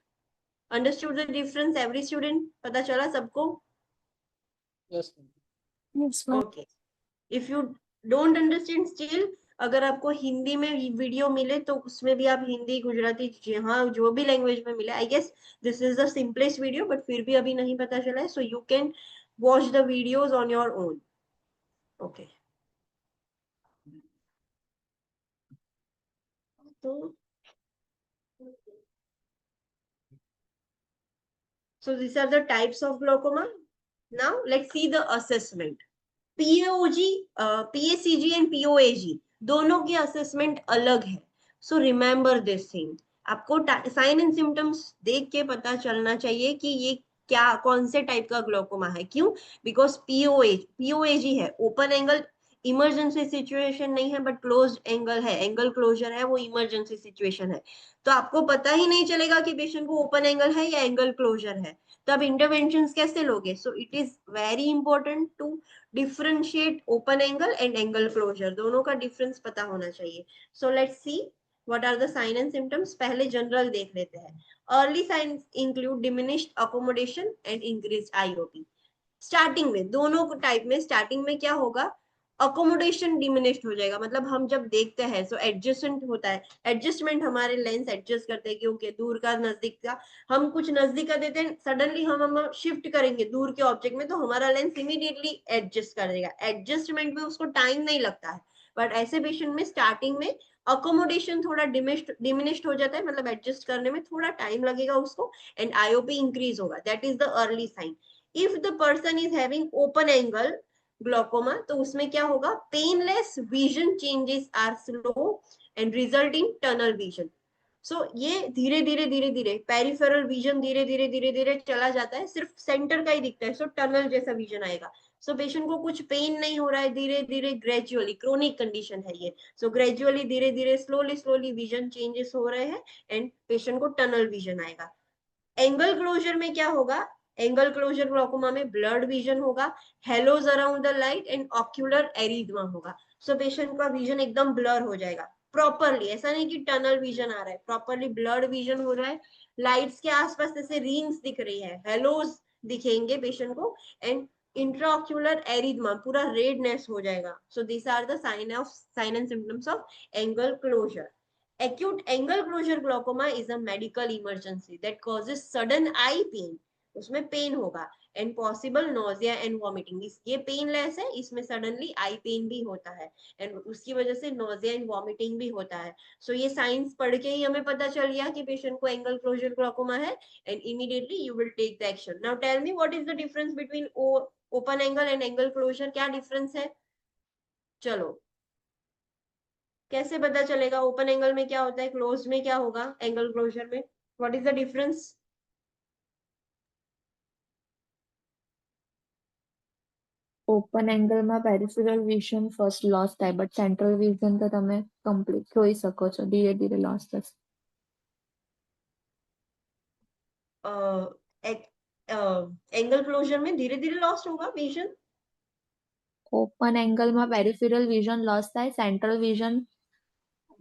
Understood the difference every student? पता चला सबको? Yes Yes, ma'am. Okay. If you don't understand still, अगर आपको हिंदी में वीडियो मिले तो उसमें भी आप हिंदी, गुजराती, हाँ जो भी लैंग्वेज में मिले, I guess this is the simplest video, but फिर भी अभी नहीं पता चला है, so you can watch the videos on your own. Okay, तो so these are the types of glaucoma. Now let's see the assessment. PAOG, PACG and POAG दोनों की असेसमेंट अलग है. So remember this thing. आपको sign and symptoms देख के पता चलना चाहिए कि ये क्या, कौन से टाइप का ग्लोकोमा है. क्यों? बिकॉज पीओएजी है, ओपन एंगल इमरजेंसी सिचुएशन नहीं है, बट क्लोज एंगल है, एंगल क्लोजर है, वो इमरजेंसी सिचुएशन है. तो आपको पता ही नहीं चलेगा कि पेशेंट को ओपन एंगल है या एंगल क्लोजर है. तो आप इंटरवेंशन कैसे लोगे? So it is very important to differentiate open angle and angle closure. दोनों का डिफरेंस पता होना चाहिए. So let's see what are the sign and symptoms. पहले जनरल देख लेते हैं. Early signs include diminished accommodation and increased IOP. Starting में दोनों टाइप में, स्टार्टिंग में क्या होगा? अकोमोडेशन डिमिनिश्ड हो जाएगा. मतलब हम जब देखते हैं सो एडजस्टमेंट होता है, एडजस्टमेंट हमारे लेंस एडजस्ट करते हैं कि ओके दूर का नजदीक का, हम कुछ नजदीक का देते हैं, सडनली हम शिफ्ट करेंगे दूर के ऑब्जेक्ट में, तो हमारा लेंस इमीडिएटली एडजस्ट कर देगा. एडजस्टमेंट में उसको टाइम नहीं लगता है, बट ऐसे पेशेंट में स्टार्टिंग में अकोमोडेशन थोड़ा डिमिनिश्ड हो जाता है, मतलब एडजस्ट करने में थोड़ा टाइम लगेगा उसको, एंड आईओपी इंक्रीज होगा. That is the early sign. If the person is having open angle glaucoma, तो उसमें क्या होगा? Painless vision changes are slow and result in tunnel vision. So ये धीरे धीरे धीरे धीरे पेरिफेरल विजन धीरे धीरे धीरे धीरे चला जाता है, सिर्फ सेंटर का ही दिखता है, सो टनल जैसा विजन आएगा. सो पेशेंट को कुछ पेन नहीं हो रहा है, धीरे धीरे ग्रेजुअली, क्रोनिक कंडीशन है ये, सो ग्रेजुअली धीरे धीरे स्लोली स्लोली विजन चेंजेस हो रहे हैं एंड पेशेंट को टनल विजन आएगा. एंगल क्लोजर में क्या होगा? एंगल क्लोजर ग्लोकोमा में ब्लड विजन होगा, halos around the light and ocular erythema होगा. सो पेशेंट का विजन एकदम ब्लर हो जाएगा प्रॉपरली. ऐसा नहीं कि टनल विजन आ रहा है, प्रॉपरली ब्लड विजन हो रहा है. लाइट्स के आसपास जैसे रिंग्स दिख रही है, हेलोज दिखेंगे पेशेंट को, एंड इंट्राऑक्यूलर एरिथमा, पूरा रेडनेस हो जाएगा. So this are the sign and symptoms of angle closure. Acute angle closure glaucoma is a medical emergency that causes sudden eye pain. उसमें पेन होगा and possible nausea and vomiting. ये painless है, इसमें suddenly I pen भी होता है and उसकी वजह से नोजिया एंड वॉमिटिंग भी होता है. सो ये साइंस पढ़ के ही हमें पता चल गया कि पेशेंट को एंगल क्लोजर ग्लोकोमा है, and immediately you will take the action. Now tell me what is the difference between open angle and angle closure. क्या डिफरेंस है? चलो, कैसे पता चलेगा ओपन एंगल में क्या होता है, क्लोज में क्या होगा, एंगल क्लोजर में? What is the difference? Open એંગલમાં પેરિફેરલ વિઝન ફર્સ્ટ લોસ થાય બટ સેન્ટ્રલ વિઝન તો તમે કમ્પ્લીટ જોઈ શકો છો, ધીરે ધીરે લોસ થશે. एंगल क्लोजर में धीरे धीरे लॉस्ट होगा विजन. ઓપન એંગલમાં પેરિફેરલ વિઝન લોસ થાય, central vision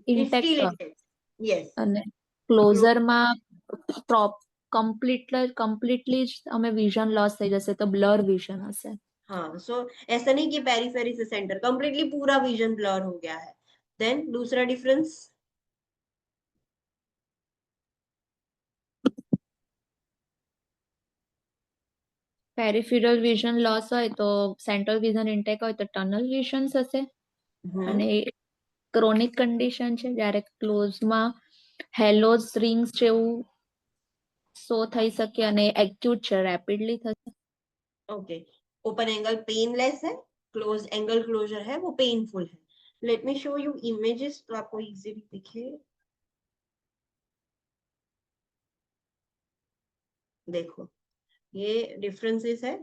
It's intact still રહે intense. Yes. અને ક્લોઝરમાં કમ્પ્લીટલી જ અમે વિઝન લોસ થઈ જશે તો બ્લર વિઝન હશે. हाँ, सो ऐसा नहीं कि पेरिफेरी से सेंटर, कंप्लीटली पूरा विजन ब्लर हो गया है. देन दूसरा डिफरेंस, પેરિફેરલ વિઝન લોસ હોય તો સેન્ટ્રલ વિઝન ઇન્ટેક હોય તો ટનલ વિઝન હશે. અને ક્રોનિક કન્ડિશન છે જ્યારે ક્લોઝમાં હેલોઝ રિંગ્સ જેવું શો થઈ શકે અને એક્યુટ છે, રેપિડલી થશે. ओके. ओपन एंगल पेनलेस है, क्लोज एंगल क्लोजर है वो पेनफुल है. Late me show you images तो आपको इजीली दिखे. देखो ये डिफरेंसेस है.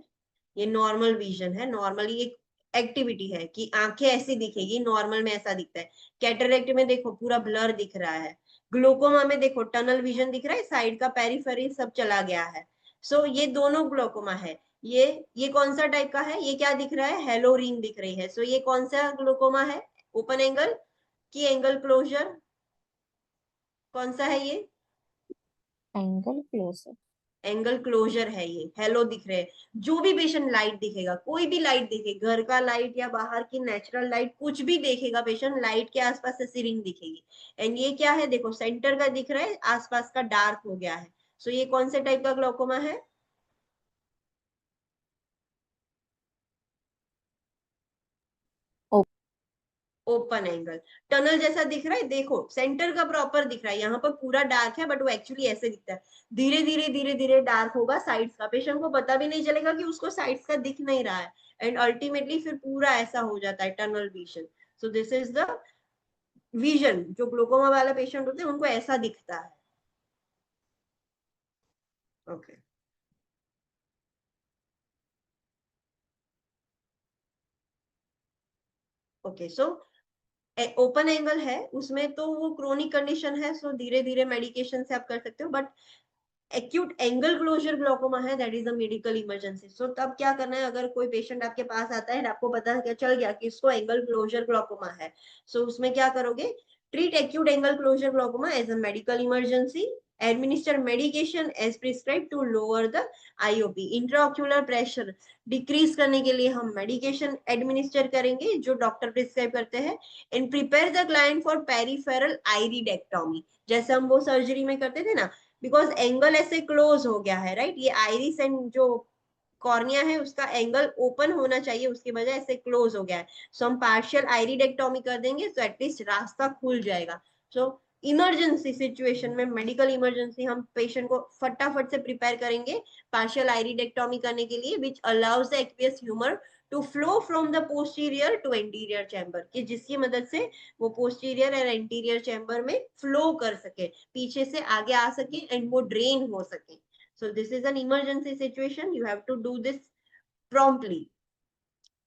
ये नॉर्मल विजन है, नॉर्मली एक एक्टिविटी है कि आंखें ऐसी दिखेगी, नॉर्मल में ऐसा दिखता है. कैटरेक्ट में देखो पूरा ब्लर दिख रहा है. ग्लोकोमा में देखो टनल विजन दिख रहा है, साइड का पेरिफेरी सब चला गया है. सो ये दोनों ग्लोकोमा है. ये कौन सा टाइप का है, ये क्या दिख रहा है, हेलो रिंग दिख रही है. सो ये कौन सा ग्लोकोमा है, ओपन एंगल की एंगल क्लोजर, कौन सा है ये, એંગલ ક્લોઝર. एंगल क्लोजर है. ये हेलो दिख रहे हैं. जो भी पेशेंट लाइट दिखेगा, कोई भी लाइट दिखे, घर का लाइट या बाहर की नेचुरल लाइट, कुछ भी देखेगा पेशेंट, लाइट के आसपास ऐसी रिंग दिखेगी. एंड ये क्या है, देखो सेंटर का दिख रहा है, आसपास का डार्क हो गया है. सो ये कौन से टाइप का ग्लोकोमा है, ओपन एंगल. टनल जैसा दिख रहा है, देखो सेंटर का प्रॉपर दिख रहा है, यहाँ पर पूरा डार्क है बट वो एक्चुअली ऐसे दिखता है. धीरे धीरे डार्क होगा साइड्स का, पेशेंट को पता भी नहीं चलेगा कि उसको साइड्स का दिख नहीं रहा है. एंड अल्टीमेटली फिर पूरा ऐसा हो जाता है tunnel vision. So this is the vision. जो ग्लोकोमा वाला पेशेंट होते हैं उनको ऐसा दिखता है. Okay. Okay, so open angle है उसमें तो वो क्रोनिक कंडीशन है, सो धीरे धीरे मेडिकेशन से आप कर सकते हो. But acute angle closure glaucoma है, that is a medical emergency. So तब क्या करना है, अगर कोई पेशेंट आपके पास आता है आपको पता चल गया कि इसको एंगल क्लोजर ग्लोकोमा है, सो उसमें क्या करोगे, treat acute angle closure glaucoma as a medical emergency, administer medication as prescribed to lower the IOP. Intraocular pressure decrease करने के लिए हम मेडिकेशन एडमिनिस्टर करेंगे जो डॉक्टर प्रिस्क्राइब करते हैं. And prepare the client for peripheral iridectomy, जैसे हम वो सर्जरी में करते थे ना, बिकॉज एंगल ऐसे क्लोज हो गया है, राइट. ये आइरिस एंड जो कॉर्निया है उसका एंगल ओपन होना चाहिए, उसकी वजह ऐसे क्लोज हो गया है. सो हम पार्शियल आइरिडेक्टोमी कर देंगे, तो एटलीस्ट रास्ता खुल जाएगा. सो इमरजेंसी सिचुएशन में, मेडिकल इमरजेंसी, हम पेशेंट को फटाफट से प्रिपेयर करेंगे पार्शियल आइरिडेक्टोमी करने के लिए, which allows the aqueous humour to flow from the posterior to anterior chamber, कि जिसकी मदद से वो पोस्टीरियर और एंटीरियर चैम्बर में फ्लो कर सके, पीछे से आगे आ सके एंड वो ड्रेन हो सके. So this is an emergency situation. You have to do this promptly.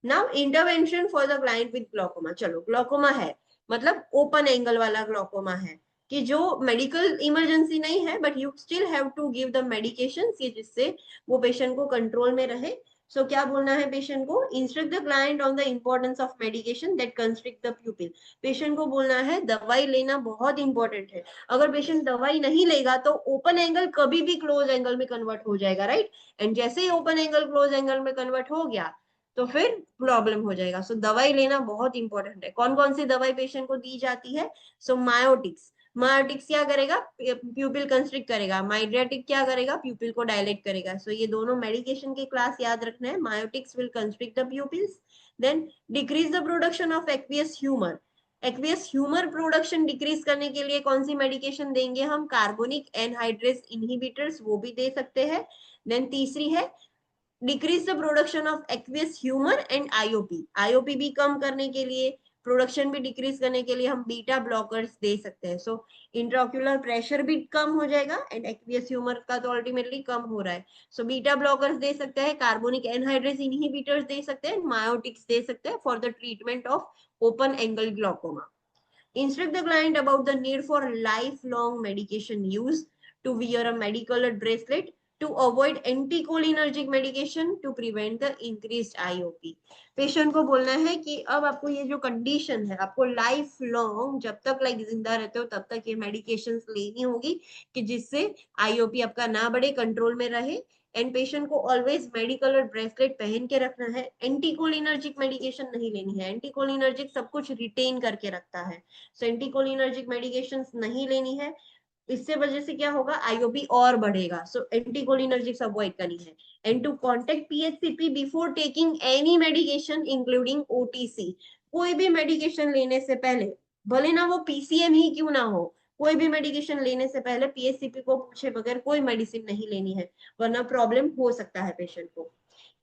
Now intervention for the client with glaucoma. चलो ग्लोकोमा है मतलब ओपन एंगल वाला ग्लोकोमा है, कि जो मेडिकल इमरजेंसी नहीं है but you still have to give the medication, जिससे वो पेशेंट को कंट्रोल में रहे. सो क्या बोलना है पेशेंट को, instruct the client on the importance of medication that constrict the प्यूपिल. Patient को बोलना है दवाई लेना बहुत इंपॉर्टेंट है. अगर पेशेंट दवाई नहीं लेगा तो ओपन एंगल कभी भी क्लोज एंगल में कन्वर्ट हो जाएगा, राइट. एंड जैसे ही ओपन एंगल क्लोज एंगल में कन्वर्ट हो गया तो फिर प्रॉब्लम हो जाएगा. सो दवाई लेना बहुत इंपॉर्टेंट है. कौन कौन सी दवाई पेशेंट को दी जाती है, सो मायोटिक्स. मायोटिक्स क्या करेगा, प्यूपिल कंस्ट्रिक्ट करेगा. माइड्रेटिक क्या करेगा, प्यूपिल को डायलेट करेगा. सो ये दोनों मेडिकेशन के क्लास याद रखना है. Miotics will constrict the pupils. Then decrease the production of aqueous humour. Aqueous humour production decrease करने के लिए कौन सी मेडिकेशन देंगे हम, कार्बोनिक एनहाइड्रेस इनहिबिटर्स, वो भी दे सकते हैं. देन तीसरी है decrease the production of aqueous humour and IOP. IOP भी कम करने के लिए, प्रोडक्शन भी डिक्रीज करने के लिए हम बीटा ब्लॉकर्स दे सकते हैं. सो इंट्राऑक्यूलर प्रेशर भी कम हो जाएगा एंड एक्वियस ह्यूमर का तो अल्टीमेटली कम हो रहा है. सो बीटा ब्लॉकर्स दे सकते हैं, कार्बोनिक एनहाइड्रेस इनहिबिटर्स दे सकते हैं, मायोटिक्स दे सकते हैं for the treatment of open angle glaucoma. Instruct the client about the need for lifelong medication use, to wear a medical bracelet to avoid anticholinergic medication to prevent the increased IOP. Patient को बोलना है कि अब आपको ये जो condition है, आपको लाइफ लॉन्ग जब तक लाइक जिंदा रहते हो तब तक ये मेडिकेशंस लेनी होगी कि जिससे आईओपी आपका ना बढ़े, कंट्रोल में रहे। एंड पेशेंट को ऑलवेज मेडिकल और ब्रेसलेट पहन के रखना है। एंटीकोलिनर्जिक मेडिकेशन नहीं लेनी है, एंटीकोलिनर्जिक सब कुछ रिटेन करके रखता है, सो एंटीकोलिनर्जिक मेडिकेशन नहीं लेनी है। इससे वजह से क्या होगा, आईओपी और बढ़ेगा। सो एंटीकोलिनर्जिक्स अवॉइड करनी है। And to contact PHCP before taking any medication including OTC. कोई भी मेडिकेशन लेने से पहले, भले ना वो पीसीएम ही क्यों ना हो, कोई भी मेडिकेशन लेने से पहले पीएचसीपी को पूछे बगैर कोई मेडिसिन नहीं लेनी है, वरना प्रॉब्लम हो सकता है पेशेंट को।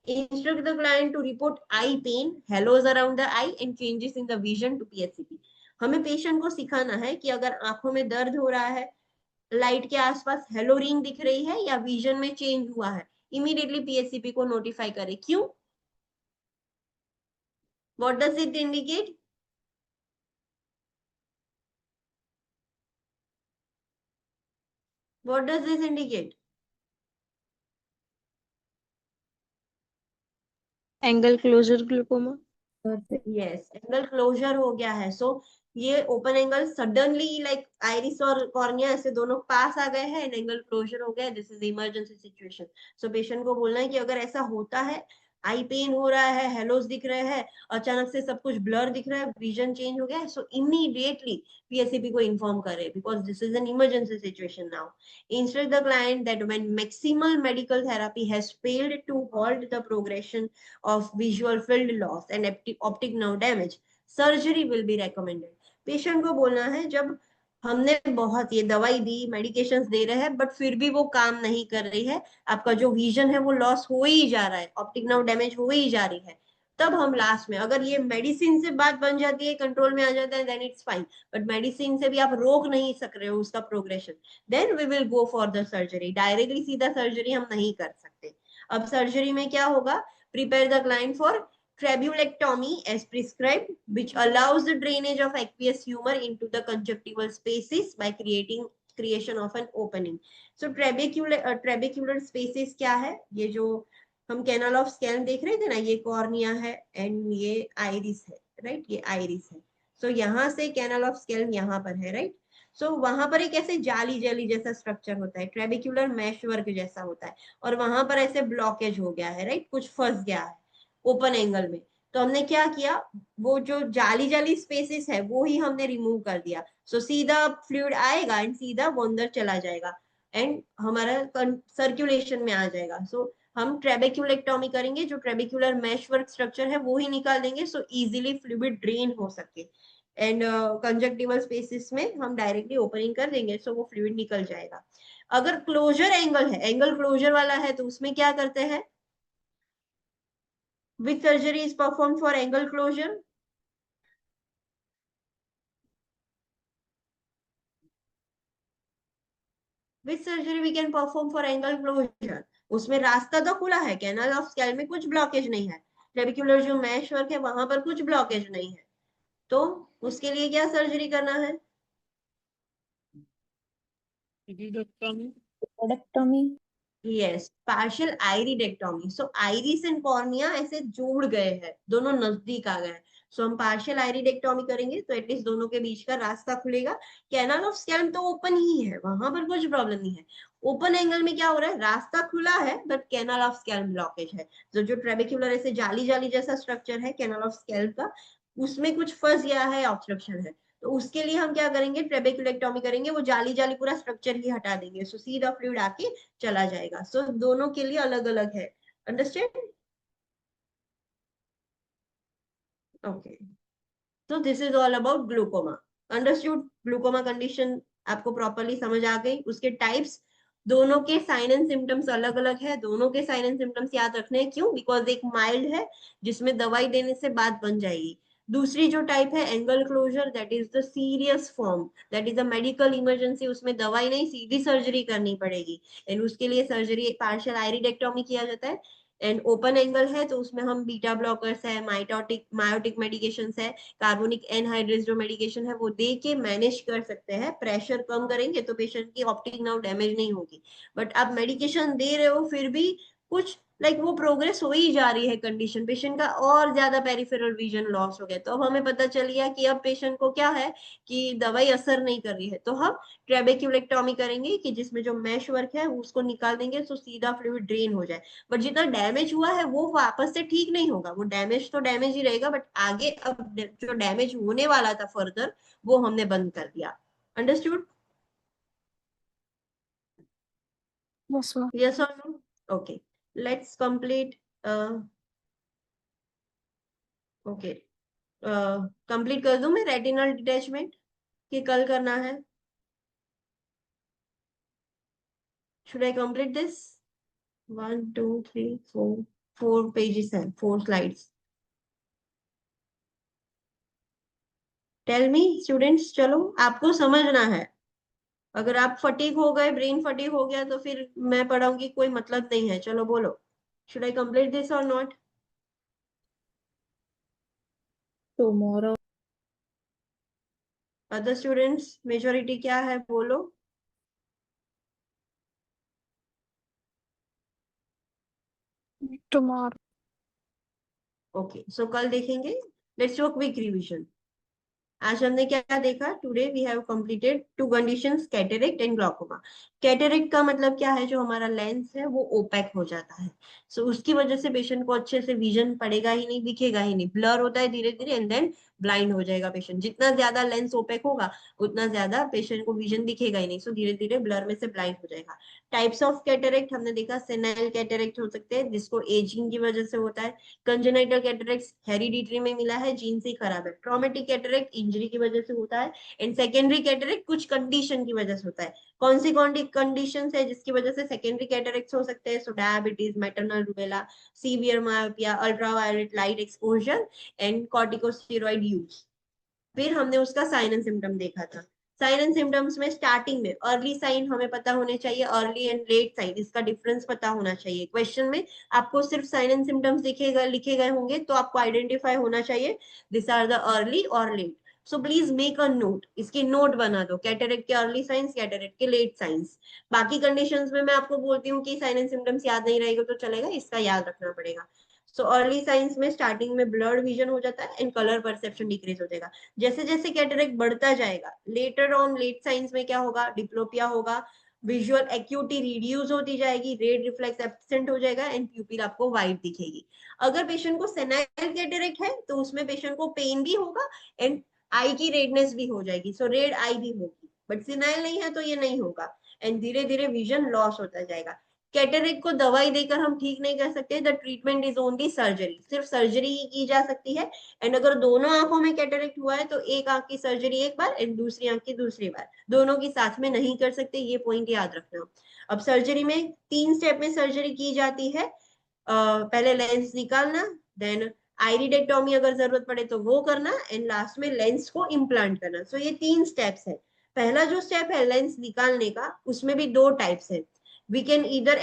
Instruct the client to report eye pain, halos around the eye and changes in the vision to PHCP. हमें पेशेंट को सिखाना है कि अगर आंखों में दर्द हो रहा है, लाइट के आसपास हेलो रिंग दिख रही है या विजन में चेंज हुआ है, इमीडिएटली पीएचसीपी को नोटिफाई करे। क्यों? What does it indicate? What does this indicate? Angle closure glaucoma. Yes, angle closure हो गया है। सो ये open angle suddenly like iris और कॉर्निया ऐसे दोनों पास आ गए हैं, एंगल क्लोजर हो गया है। This is emergency situation. So patient को बोलना है कि अगर ऐसा होता है, आई पेन हो रहा है, हेलोस दिख रहे हैं, अचानक से सब कुछ ब्लर दिख रहा है, विजन चेंज हो गया है, सो इमीडिएटली पीएससीपी को इन्फॉर्म करे because this is an emergency situation now. Instruct the client that when maximal medical therapy has failed to halt the progression of visual field loss and optic nerve damage, surgery will be recommended. Patient को बोलना है जब हमने बहुत ये दवाई दी, medications दे रहे हैं, बट फिर भी वो काम नहीं कर रही है, आपका जो विजन है वो लॉस हो ही जा रहा है, ऑप्टिक नर्व डैमेज हो ही जा रही है, तब हम लास्ट में, अगर ये मेडिसिन से बात बन जाती है, कंट्रोल में आ जाता है, then it's fine. But medicine से भी आप रोक नहीं सक रहे हो उसका progression, then we will go for the surgery. Directly सीधा सर्जरी हम नहीं कर सकते। अब सर्जरी में क्या होगा, prepare the client for trabeculectomy as prescribed, which allows the drainage of aqueous humor into the conjunctival spaces by creation of an opening. So trabecular spaces क्या है, ये जो हम कैनल ऑफ स्कैल्प देख रहे थे ना, ये कॉर्निया है एंड ये आइरिस है, राइट, ये आइरिस है। सो यहाँ से कैनल ऑफ स्कैल्प यहाँ पर है, राइट। सो वहां पर एक ऐसे जाली जाली जैसा स्ट्रक्चर होता है, ट्रेबिक्युलर मैश वर्क जैसा होता है, और वहां पर ऐसे ब्लॉकेज हो गया है, राइट, कुछ फंस गया है ओपन एंगल में। तो हमने क्या किया, वो जो जाली जाली स्पेसेस है वो ही हमने रिमूव कर दिया। सो सीधा फ्लूइड आएगा एंड सीधा वो अंदर चला जाएगा एंड हमारा सर्कुलेशन में आ जाएगा। सो हम ट्रेबेक्युलेक्टोमी करेंगे, जो ट्रेबेक्युलर मैश वर्क स्ट्रक्चर है वो ही निकाल देंगे, सो इजीली फ्लूइड ड्रेन हो सके। एंड कंजक्टिवल स्पेसिस में हम डायरेक्टली ओपनिंग कर देंगे, सो वो फ्लूइड निकल जाएगा। अगर क्लोजर एंगल है, एंगल क्लोजर वाला है, तो उसमें क्या करते हैं, which surgery is performed for angle closure? Which surgery we can perform for angle closure? उसमें रास्ता तो खुला है, कैनल ऑफ स्कैल्प में कुछ ब्लॉकेज नहीं है, ट्रेबिक्युलर जो मैश वर्क है वहां पर कुछ ब्लॉकेज नहीं है, तो उसके लिए क्या सर्जरी करना है? Iridotomy. Yes, partial iridectomy. So iris and cornea ऐसे जुड़ गए हैं, दोनों नजदीक आ गए हैं, सो हम पार्शियल आइरिडेक्टोमी करेंगे तो एटलीस्ट दोनों के बीच का रास्ता खुलेगा। कैनल ऑफ स्कैल्प तो ओपन ही है, वहां पर कुछ प्रॉब्लम नहीं है। ओपन एंगल में क्या हो रहा है, रास्ता खुला है but canal of scalp blockage है। तो जो ट्रेबेक्युलर ऐसे जाली जाली जैसा स्ट्रक्चर है कैनल ऑफ स्कैल्प का, उसमें कुछ फंस गया है, ऑब्स्ट्रक्शन है, तो उसके लिए हम क्या करेंगे, ट्रेबेक्युलेक्टोमी करेंगे, वो जाली जाली पूरा स्ट्रक्चर ही हटा देंगे, सो सीधा फ्लूइड आके चला जाएगा। सो दोनों के लिए अलग अलग है, understand? Okay, so this is all about glaucoma. Understood? Glaucoma condition आपको प्रॉपरली समझ आ गई, उसके टाइप्स, दोनों के साइन एंड सिम्टम्स अलग अलग है, दोनों के साइन एंड सिम्टम्स याद रखने हैं। क्यों? बिकॉज एक माइल्ड है जिसमें दवाई देने से बात बन जाएगी, दूसरी जो टाइप है angle closure, that is the serious form, that is a medical emergency, उसमें दवाई नहीं सीधी सर्जरी करनी पड़ेगी, एंड उसके लिए सर्जरी पार्शियल आइरिडेक्टोमी किया जाता है। एंड ओपन एंगल है तो उसमें हम बीटा ब्लॉकर्स है, मायोटिक मेडिकेशंस है, कार्बोनिक एनहाइड्रेस जो मेडिकेशन है वो दे के मैनेज कर सकते हैं। प्रेशर कम करेंगे तो पेशेंट की ऑप्टिक नर्व डैमेज नहीं होगी। बट आप मेडिकेशन दे रहे हो फिर भी कुछ वो प्रोग्रेस हो ही जा रही है कंडीशन, पेशेंट का और ज्यादा पेरिफेरल विजन लॉस हो गया, तो अब हमें पता चल गया कि अब पेशेंट को क्या है कि दवाई असर नहीं कर रही है, तो हम ट्रेबेक्युलेक्टोमी करेंगे कि जिसमें जो मैश वर्क है उसको निकाल देंगे तो सीधा फ्लूइड ड्रेन हो जाए। बट जितना डैमेज हुआ है वो वापस से ठीक नहीं होगा, वो डैमेज तो डैमेज ही रहेगा, बट आगे अब जो डैमेज होने वाला था फर्दर वो हमने बंद कर दिया। Understood? Yes, ma'am. Yes or no? Okay. Let's complete. Okay. Complete कर दूं मैं रेटिनल डिटैचमेंट कि कल करना है? Should I complete this? 1, 2, 3, 4 pages है, 4 slides. Tell me, students, चलो आपको समझना है। अगर आप फटीग हो गए, ब्रेन फटीग हो गया तो फिर मैं पढ़ाऊंगी कोई मतलब नहीं है। चलो बोलो, should I complete this or not? tomorrow. Other students majority क्या है बोलो? Tomorrow. ओके, सो कल देखेंगे। Let's do a quick revision. आज हमने क्या देखा? Today we have completed 2 conditions, cataract and glaucoma. Cataract का मतलब क्या है? जो हमारा लेंस है वो ओपेक हो जाता है, सो उसकी वजह से पेशेंट को अच्छे से विजन पड़ेगा ही नहीं, दिखेगा ही नहीं, ब्लर होता है धीरे धीरे एंड देन ब्लाइंड हो जाएगा पेशेंट। जितना ज्यादा लेंस ओपेक होगा उतना ज्यादा पेशेंट को विजन दिखेगा ही नहीं, सो धीरे धीरे ब्लर में से ब्लाइंड हो जाएगा। टाइप्स ऑफ कैटरेक्ट हमने देखा, सेनाइल कैटरेक्ट हो सकते हैं जिसको एजिंग की वजह से होता है। कंजेनाइटल कैटरेक्ट हेरिडिटरी में मिला है, जीन से खराब है। ट्रॉमेटिक कैटरेक्ट इंजरी की वजह से होता है। एंड सेकेंडरी कैटरेक्ट कुछ कंडीशन की वजह से होता है। कौन सी कंडीशन है जिसकी वजह से सेकेंडरी कैटरेक्ट हो सकते हैं? So diabetes, maternal rubella, severe myopia, ultraviolet light exposure and corticosteroid use. फिर हमने उसका साइन एंड सिम्टम देखा था। साइन एंड सिम्टम्स में स्टार्टिंग में अर्ली साइन हमें पता होने चाहिए, अर्ली एंड लेट साइन इसका डिफरेंस पता होना चाहिए। क्वेश्चन में आपको सिर्फ साइन एंड सिम्टम्स दिखेगा, लिखे गए होंगे तो आपको आइडेंटिफाई होना चाहिए दिस आर द अर्ली और late. So please make a note, इसकी नोट बना दो, कैटरेक्ट के अर्ली साइंस, कैटरेक्ट के लेट साइंस। बाकी कंडीशंस में मैं आपको बोलती हूँ कि साइन एंड सिम्टम्स याद नहीं रहेगा तो चलेगा, इसका याद रखना पड़ेगा। सो अर्ली साइंस में स्टार्टिंग में ब्लर्ड विजन हो जाता है एंड कलर परसेप्शन डिक्रीज हो जाएगा। जैसे जैसे कैटरेक्ट बढ़ता जाएगा लेटर ऑन लेट साइंस में क्या होगा? डिप्लोपिया होगा, विजुअल एक्यूटी रिड्यूस होती जाएगी, रेड रिफ्लेक्स एब्सेंट हो जाएगा एंड प्यूपिल आपको वाइट दिखेगी। अगर पेशेंट को सेनाइल कैटरेक्ट है तो उसमें पेशेंट को पेन भी होगा एंड आई की रेडनेस भी हो जाएगी, सो रेड आई भी होगी। बट सेनाइल नहीं है तो ये नहीं होगा एंड धीरे धीरे विजन लॉस होता जाएगा। कैटरेक्ट को दवाई देकर हम ठीक नहीं कर सकते, the treatment is only surgery, सिर्फ सर्जरी ही की जा सकती है। एंड अगर दोनों आंखों में कैटरेक्ट हुआ है तो एक आंख की सर्जरी एक बार एंड दूसरी आंख की दूसरी बार, दोनों की साथ में नहीं कर सकते, ये पॉइंट याद रखना। अब सर्जरी में 3 स्टेप में सर्जरी की जाती है। पहले लेंस निकालना, देन आइरिडेक्टोमी अगर जरूरत पड़े तो वो करना एंड लास्ट में लेंस को इम्प्लांट करना। सो ये 3 स्टेप्स है। पहला जो स्टेप है लेंस निकालने का, उसमें भी 2 टाइप्स है। We can either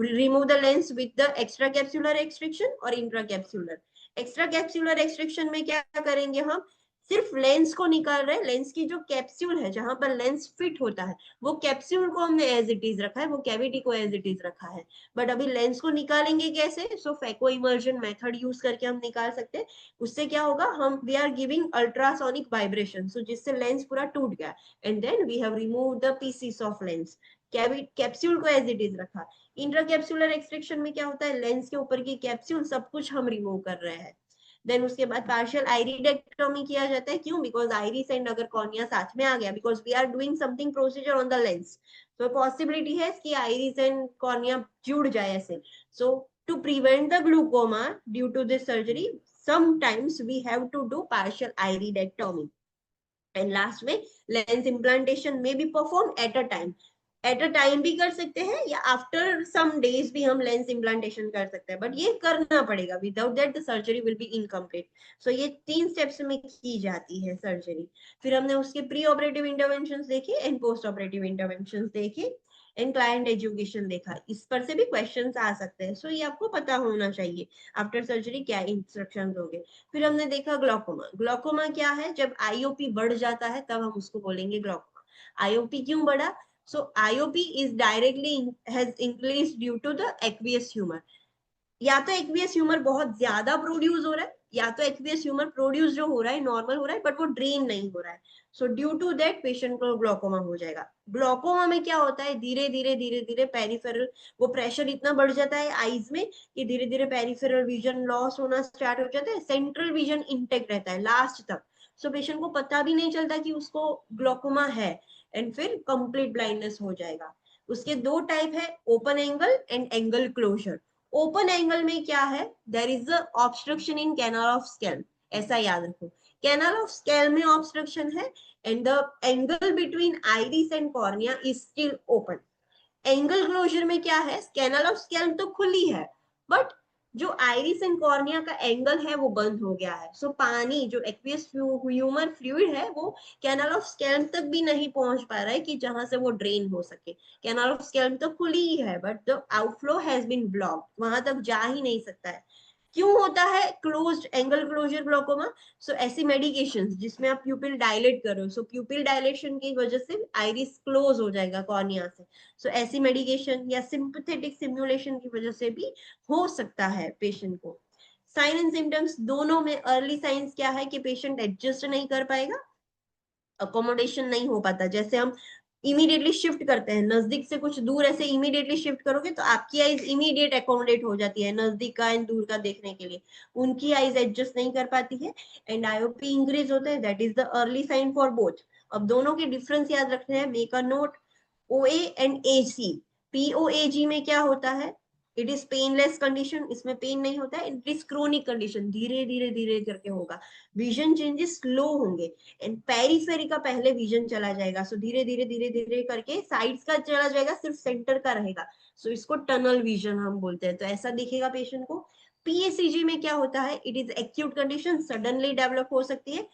remove the lens with the extracapsular extraction or intracapsular। extracapsular extraction में क्या करेंगे? हम सिर्फ लेंस को निकाल रहे हैं, लेंस की जो कैप्सूल है जहां पर लेंस फिट होता है वो कैप्सूल को हमने एज इट इज रखा है, वो कैविटी को एज इट इज रखा है। बट अभी लेंस को निकालेंगे कैसे? So phaco emulsion method use करके हम निकाल सकते हैं। उससे क्या होगा? हम we are giving ultrasonic vibration, so जिससे लेंस पूरा टूट गया and then we have remove the pieces of lens, capsule को एज इट इज रखा। इंट्राकैप्सुलर एक्सट्रैक्शन में क्या होता है? लेंस के ऊपर की कैप्सूल सब कुछ हम रिमूव कर रहे हैं। देन उसके बाद पार्शियल आइरिडेक्टोमी किया जाता है। क्यों? बिकॉज आइरिस एंड अगर कॉर्निया साथ में आ गया, because we are doing something procedure on the lens, तो पॉसिबिलिटी है कि आइरिस एंड कॉर्निया जुड़ जाए ऐसे। So to prevent the glaucoma due to this surgery sometimes we have to do partial iridectomy and last में lens implantation may be performed at a time भी कर सकते हैं या आफ्टर सम डेज भी हम लेंस इम्प्लांटेशन कर सकते हैं, बट ये करना पड़ेगा, without that the surgery will be incomplete. So ये 3 स्टेप्स में की जाती है सर्जरी। फिर हमने उसके प्री ऑपरेटिव इंटरवेंशन देखे एंड पोस्ट ऑपरेटिव इंटरवेंशन देखे एंड क्लाइंट एजुकेशन देखा, इस पर से भी क्वेश्चंस आ सकते हैं। सो ये आपको पता होना चाहिए आफ्टर सर्जरी क्या इंस्ट्रक्शंस होंगे। फिर हमने देखा ग्लूकोमा। ग्लूकोमा क्या है? जब आईओपी बढ़ जाता है तब हम उसको बोलेंगे ग्लूकोमा। आईओपी क्यों बढ़ा? So IOP is directly has increased due to the aqueous humour. या तो एक्वियस ह्यूमर बहुत ज्यादा प्रोड्यूस हो रहा है, या तो एक्वियस ह्यूमर प्रोड्यूस जो हो रहा है नॉर्मल हो रहा है बट वो ड्रेन नहीं हो रहा है। So due to that patient को ग्लूकोमा हो जाएगा। ग्लूकोमा में क्या होता है? धीरे धीरे पेरिफेरल वो प्रेशर इतना बढ़ जाता है आईज में कि धीरे धीरे पेरिफेरल विजन लॉस होना स्टार्ट हो जाता है, सेंट्रल विजन इंटेक्ट रहता है लास्ट तक। सो पेशेंट को पता भी नहीं चलता कि उसको ग्लूकोमा है, एंड फिर कंप्लीट ब्लाइंडनेस हो जाएगा। उसके दो टाइप है, open angle and angle closure. Open angle में क्या है? There is a obstruction in canal of scale, ऐसा याद रखो। कैनाल ऑफ स्केल में ऑब्स्ट्रक्शन है and the angle between iris and cornea is still open. Angle closure में क्या है? कैनाल ऑफ स्केल तो खुली है बट जो आइरिस एंड कॉर्निया का एंगल है वो बंद हो गया है। सो पानी जो एक्वियस ह्यूमर फ्लूइड है वो कैनाल ऑफ स्केल तक भी नहीं पहुंच पा रहा है कि जहां से वो ड्रेन हो सके। कैनाल ऑफ स्केल तो खुली ही है but the outflow has been blocked, वहां तक जा ही नहीं सकता है। क्यों होता है क्लोज्ड एंगल क्लोजर ग्लूकोमा? सो ऐसी मेडिकेशंस जिसमें आप प्यूपिल डायलेट कर रहे हो, सो प्यूपिल डायलेशन की वजह से आइरिस क्लोज हो जाएगा कॉर्निया से। सो ऐसी मेडिकेशन या सिंपथेटिक सिमुलेशन की वजह से भी हो सकता है पेशेंट को। साइन एंड सिम्टम्स दोनों में अर्ली साइंस क्या है कि पेशेंट एडजस्ट नहीं कर पाएगा, अकोमोडेशन नहीं हो पाता। जैसे हम इमीडिएटली शिफ्ट करते हैं, नजदीक से कुछ दूर ऐसे इमीडिएटली शिफ्ट करोगे तो आपकी आईज इमीडिएट एकोमोडेट हो जाती है नजदीक का एंड दूर का देखने के लिए, उनकी आईज एडजस्ट नहीं कर पाती है एंड आईओपी इंक्रीज होता है। That is the early sign for both. अब दोनों के डिफरेंस याद रखने हैं, make a note. OA and AC. POAG में क्या होता है? इट इज पेनलेस कंडीशन, इसमें पेन नहीं होता है। इट इज क्रोनिक कंडीशन, धीरे धीरे करके होगा, विजन चेंजेस स्लो होंगे एंड पेरिफेरी का पहले विजन चला जाएगा। सो धीरे धीरे करके साइड्स का चला जाएगा, सिर्फ सेंटर का रहेगा। सो इसको टनल विजन हम बोलते हैं। तो ऐसा दिखेगा पेशेंट को। पीएसीजी में क्या होता है? It is acute condition, suddenly develop हो सकती है।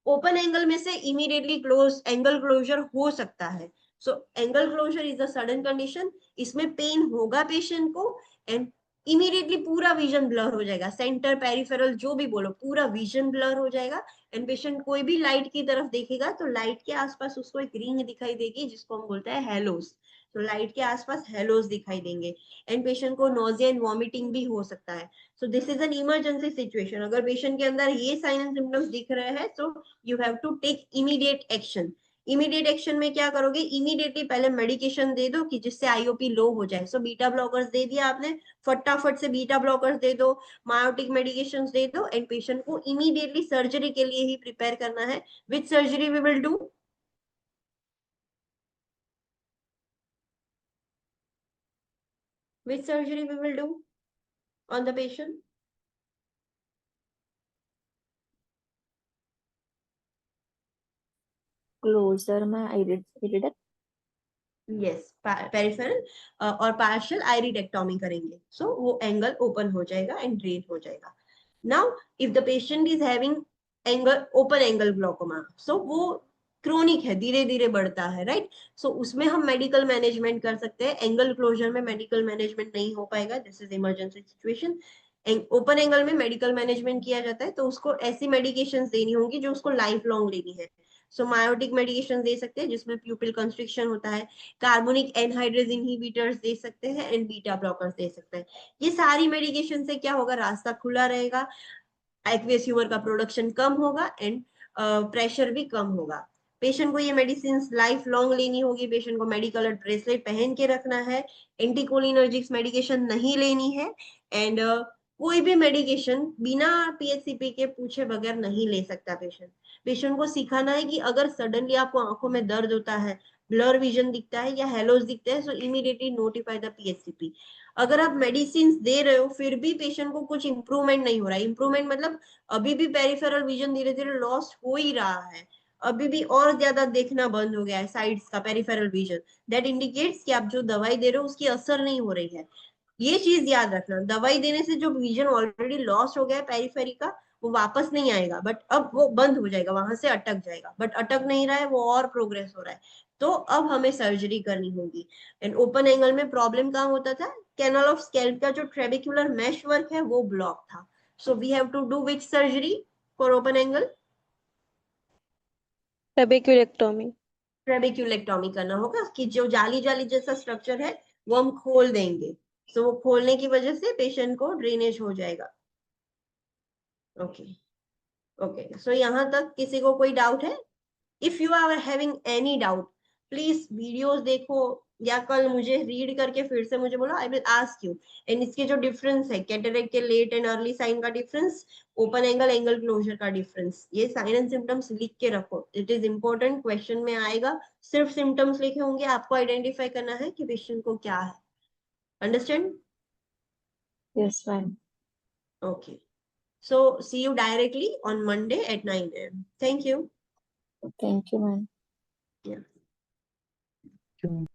ओपन एंगल में से इमीडिएटली क्लोज एंगल क्लोजर हो सकता है। So angle closure is a sudden condition, इसमें पेन होगा पेशेंट को एंड इमीडिएटली पूरा विजन ब्लर हो जाएगा, सेंटर पेरिफेरल जो भी बोलो पूरा विजन ब्लर हो जाएगा एंड पेशेंट कोई भी लाइट की तरफ देखेगा तो लाइट के आसपास उसको एक रिंग दिखाई देगी जिसको हम बोलते हैं हेलोस। तो लाइट के आसपास हेलोस दिखाई देंगे एंड पेशेंट को नोजिया एंड वॉमिटिंग भी हो सकता है। So this is an emergency situation. अगर पेशेंट के अंदर ये साइन एंड सिम्टम्स दिख रहे हैं तो you have to take immediate action. Immediate action में क्या करोगे? इमीडिएटली पहले मेडिकेशन दे दो कि जिससे आईओपी लो हो जाए। सो बीटा ब्लॉकर्स दे दिया आपने, फटाफट से बीटा ब्लॉकर्स दे दो, मायोटिक मेडिकेशंस दे दो एंड पेशेंट को इमीडिएटली सर्जरी के लिए ही प्रिपेयर करना है। Which surgery we will do? Which surgery we will do on the patient? Closure में आइरिडेक्ट। यस, पेरिफेरल और पार्शियल आइरिडेक्टोमी करेंगे। सो वो एंगल ओपन हो जाएगा एंड ड्रेन हो जाएगा। Now if the patient is having angle open angle glaucoma, so वो chronic है, धीरे धीरे बढ़ता है, राइट? सो उसमें हम मेडिकल मैनेजमेंट कर सकते हैं। एंगल क्लोजर में मेडिकल मैनेजमेंट नहीं हो पाएगा, this is emergency situation. Open angle में मेडिकल मैनेजमेंट किया जाता है तो उसको ऐसी मेडिकेशंस देनी होंगी जो उसको लाइफ लॉन्ग लेनी है। सो मायोटिक मेडिकेशन दे सकते हैं जिसमें प्यूपिल कंस्ट्रिक्शन होता है, कार्बोनिक एनहाइड्रेज इनहिबिटर्स दे सकते हैं एंड बीटा ब्लॉकर्स दे सकते हैं। ये सारी मेडिकेशन से क्या होगा? रास्ता खुला रहेगा, एक्वियस ह्यूमर का प्रोडक्शन कम होगा एंड प्रेशर भी कम होगा। पेशेंट को ये मेडिसिन लाइफ लॉन्ग लेनी होगी, पेशेंट को मेडिकल ब्रेसलेट पहन के रखना है, एंटीकोलिनर्जिक्स मेडिकेशन नहीं लेनी है एंड कोई भी मेडिकेशन बिना पीएचसीपी के पूछे बगैर नहीं ले सकता पेशेंट। पेशेंट को सिखाना है कि अगर सडनली आपको आंखों में दर्द होता है, ब्लर विजन दिखता है या हेलोस दिखते हैं, सो इमीडिएटली नोटिफाई द पीएचसीपी। अगर आप मेडिसिन दे रहे हो फिर भी पेशेंट को कुछ इंप्रूवमेंट नहीं हो रहा है, इंप्रूवमेंट मतलब अभी भी पेरिफेरल विजन धीरे धीरे लॉस हो ही रहा है, अभी भी और ज्यादा देखना बंद हो गया है साइड्स का पेरिफेरल विजन, दैट इंडिकेट्स कि आप जो दवाई दे रहे हो उसकी असर नहीं हो रही है। ये चीज याद रखना, दवाई देने से जो विजन ऑलरेडी लॉस हो गया है पेरिफेरी का वो वापस नहीं आएगा, बट अब वो बंद हो जाएगा, वहां से अटक जाएगा, बट अटक नहीं रहा है, वो और प्रोग्रेस हो रहा है। तो अब हमें सर्जरी करनी होगी। एंड ओपन एंगल में प्रॉब्लम कहाँ होता था, कैनल ऑफ स्कैल्प का जो ट्रेबिकुलर मैश वर्क है वो ब्लॉक था। So we have to do which surgery for open angle, trabeculectomy. Trabeculectomy करना होगा कि जो जाली जाली जैसा स्ट्रक्चर है वो हम खोल देंगे। सो वो खोलने की वजह से पेशेंट को ड्रेनेज हो जाएगा। ओके ओके, सो यहाँ तक किसी को कोई डाउट है? If you are having any doubt please videos देखो या कल मुझे रीड करके फिर से मुझे बोलो, I will ask you. And इसके जो डिफरेंस है, कैटरेक्ट के लेट एंड अर्ली साइन का difference, open angle angle closure का डिफरेंस, ये साइन एंड सिम्टम्स लिख के रखो, इट इज इंपॉर्टेंट, क्वेश्चन में आएगा। सिर्फ सिम्टम्स लिखे होंगे, आपको आइडेंटिफाई करना है कि पेशेंट को क्या है। Understand? Yes, ma'am. Okay, so see you directly on Monday at 9 a.m. Thank you. Thank you, ma'am. Yeah. क्यों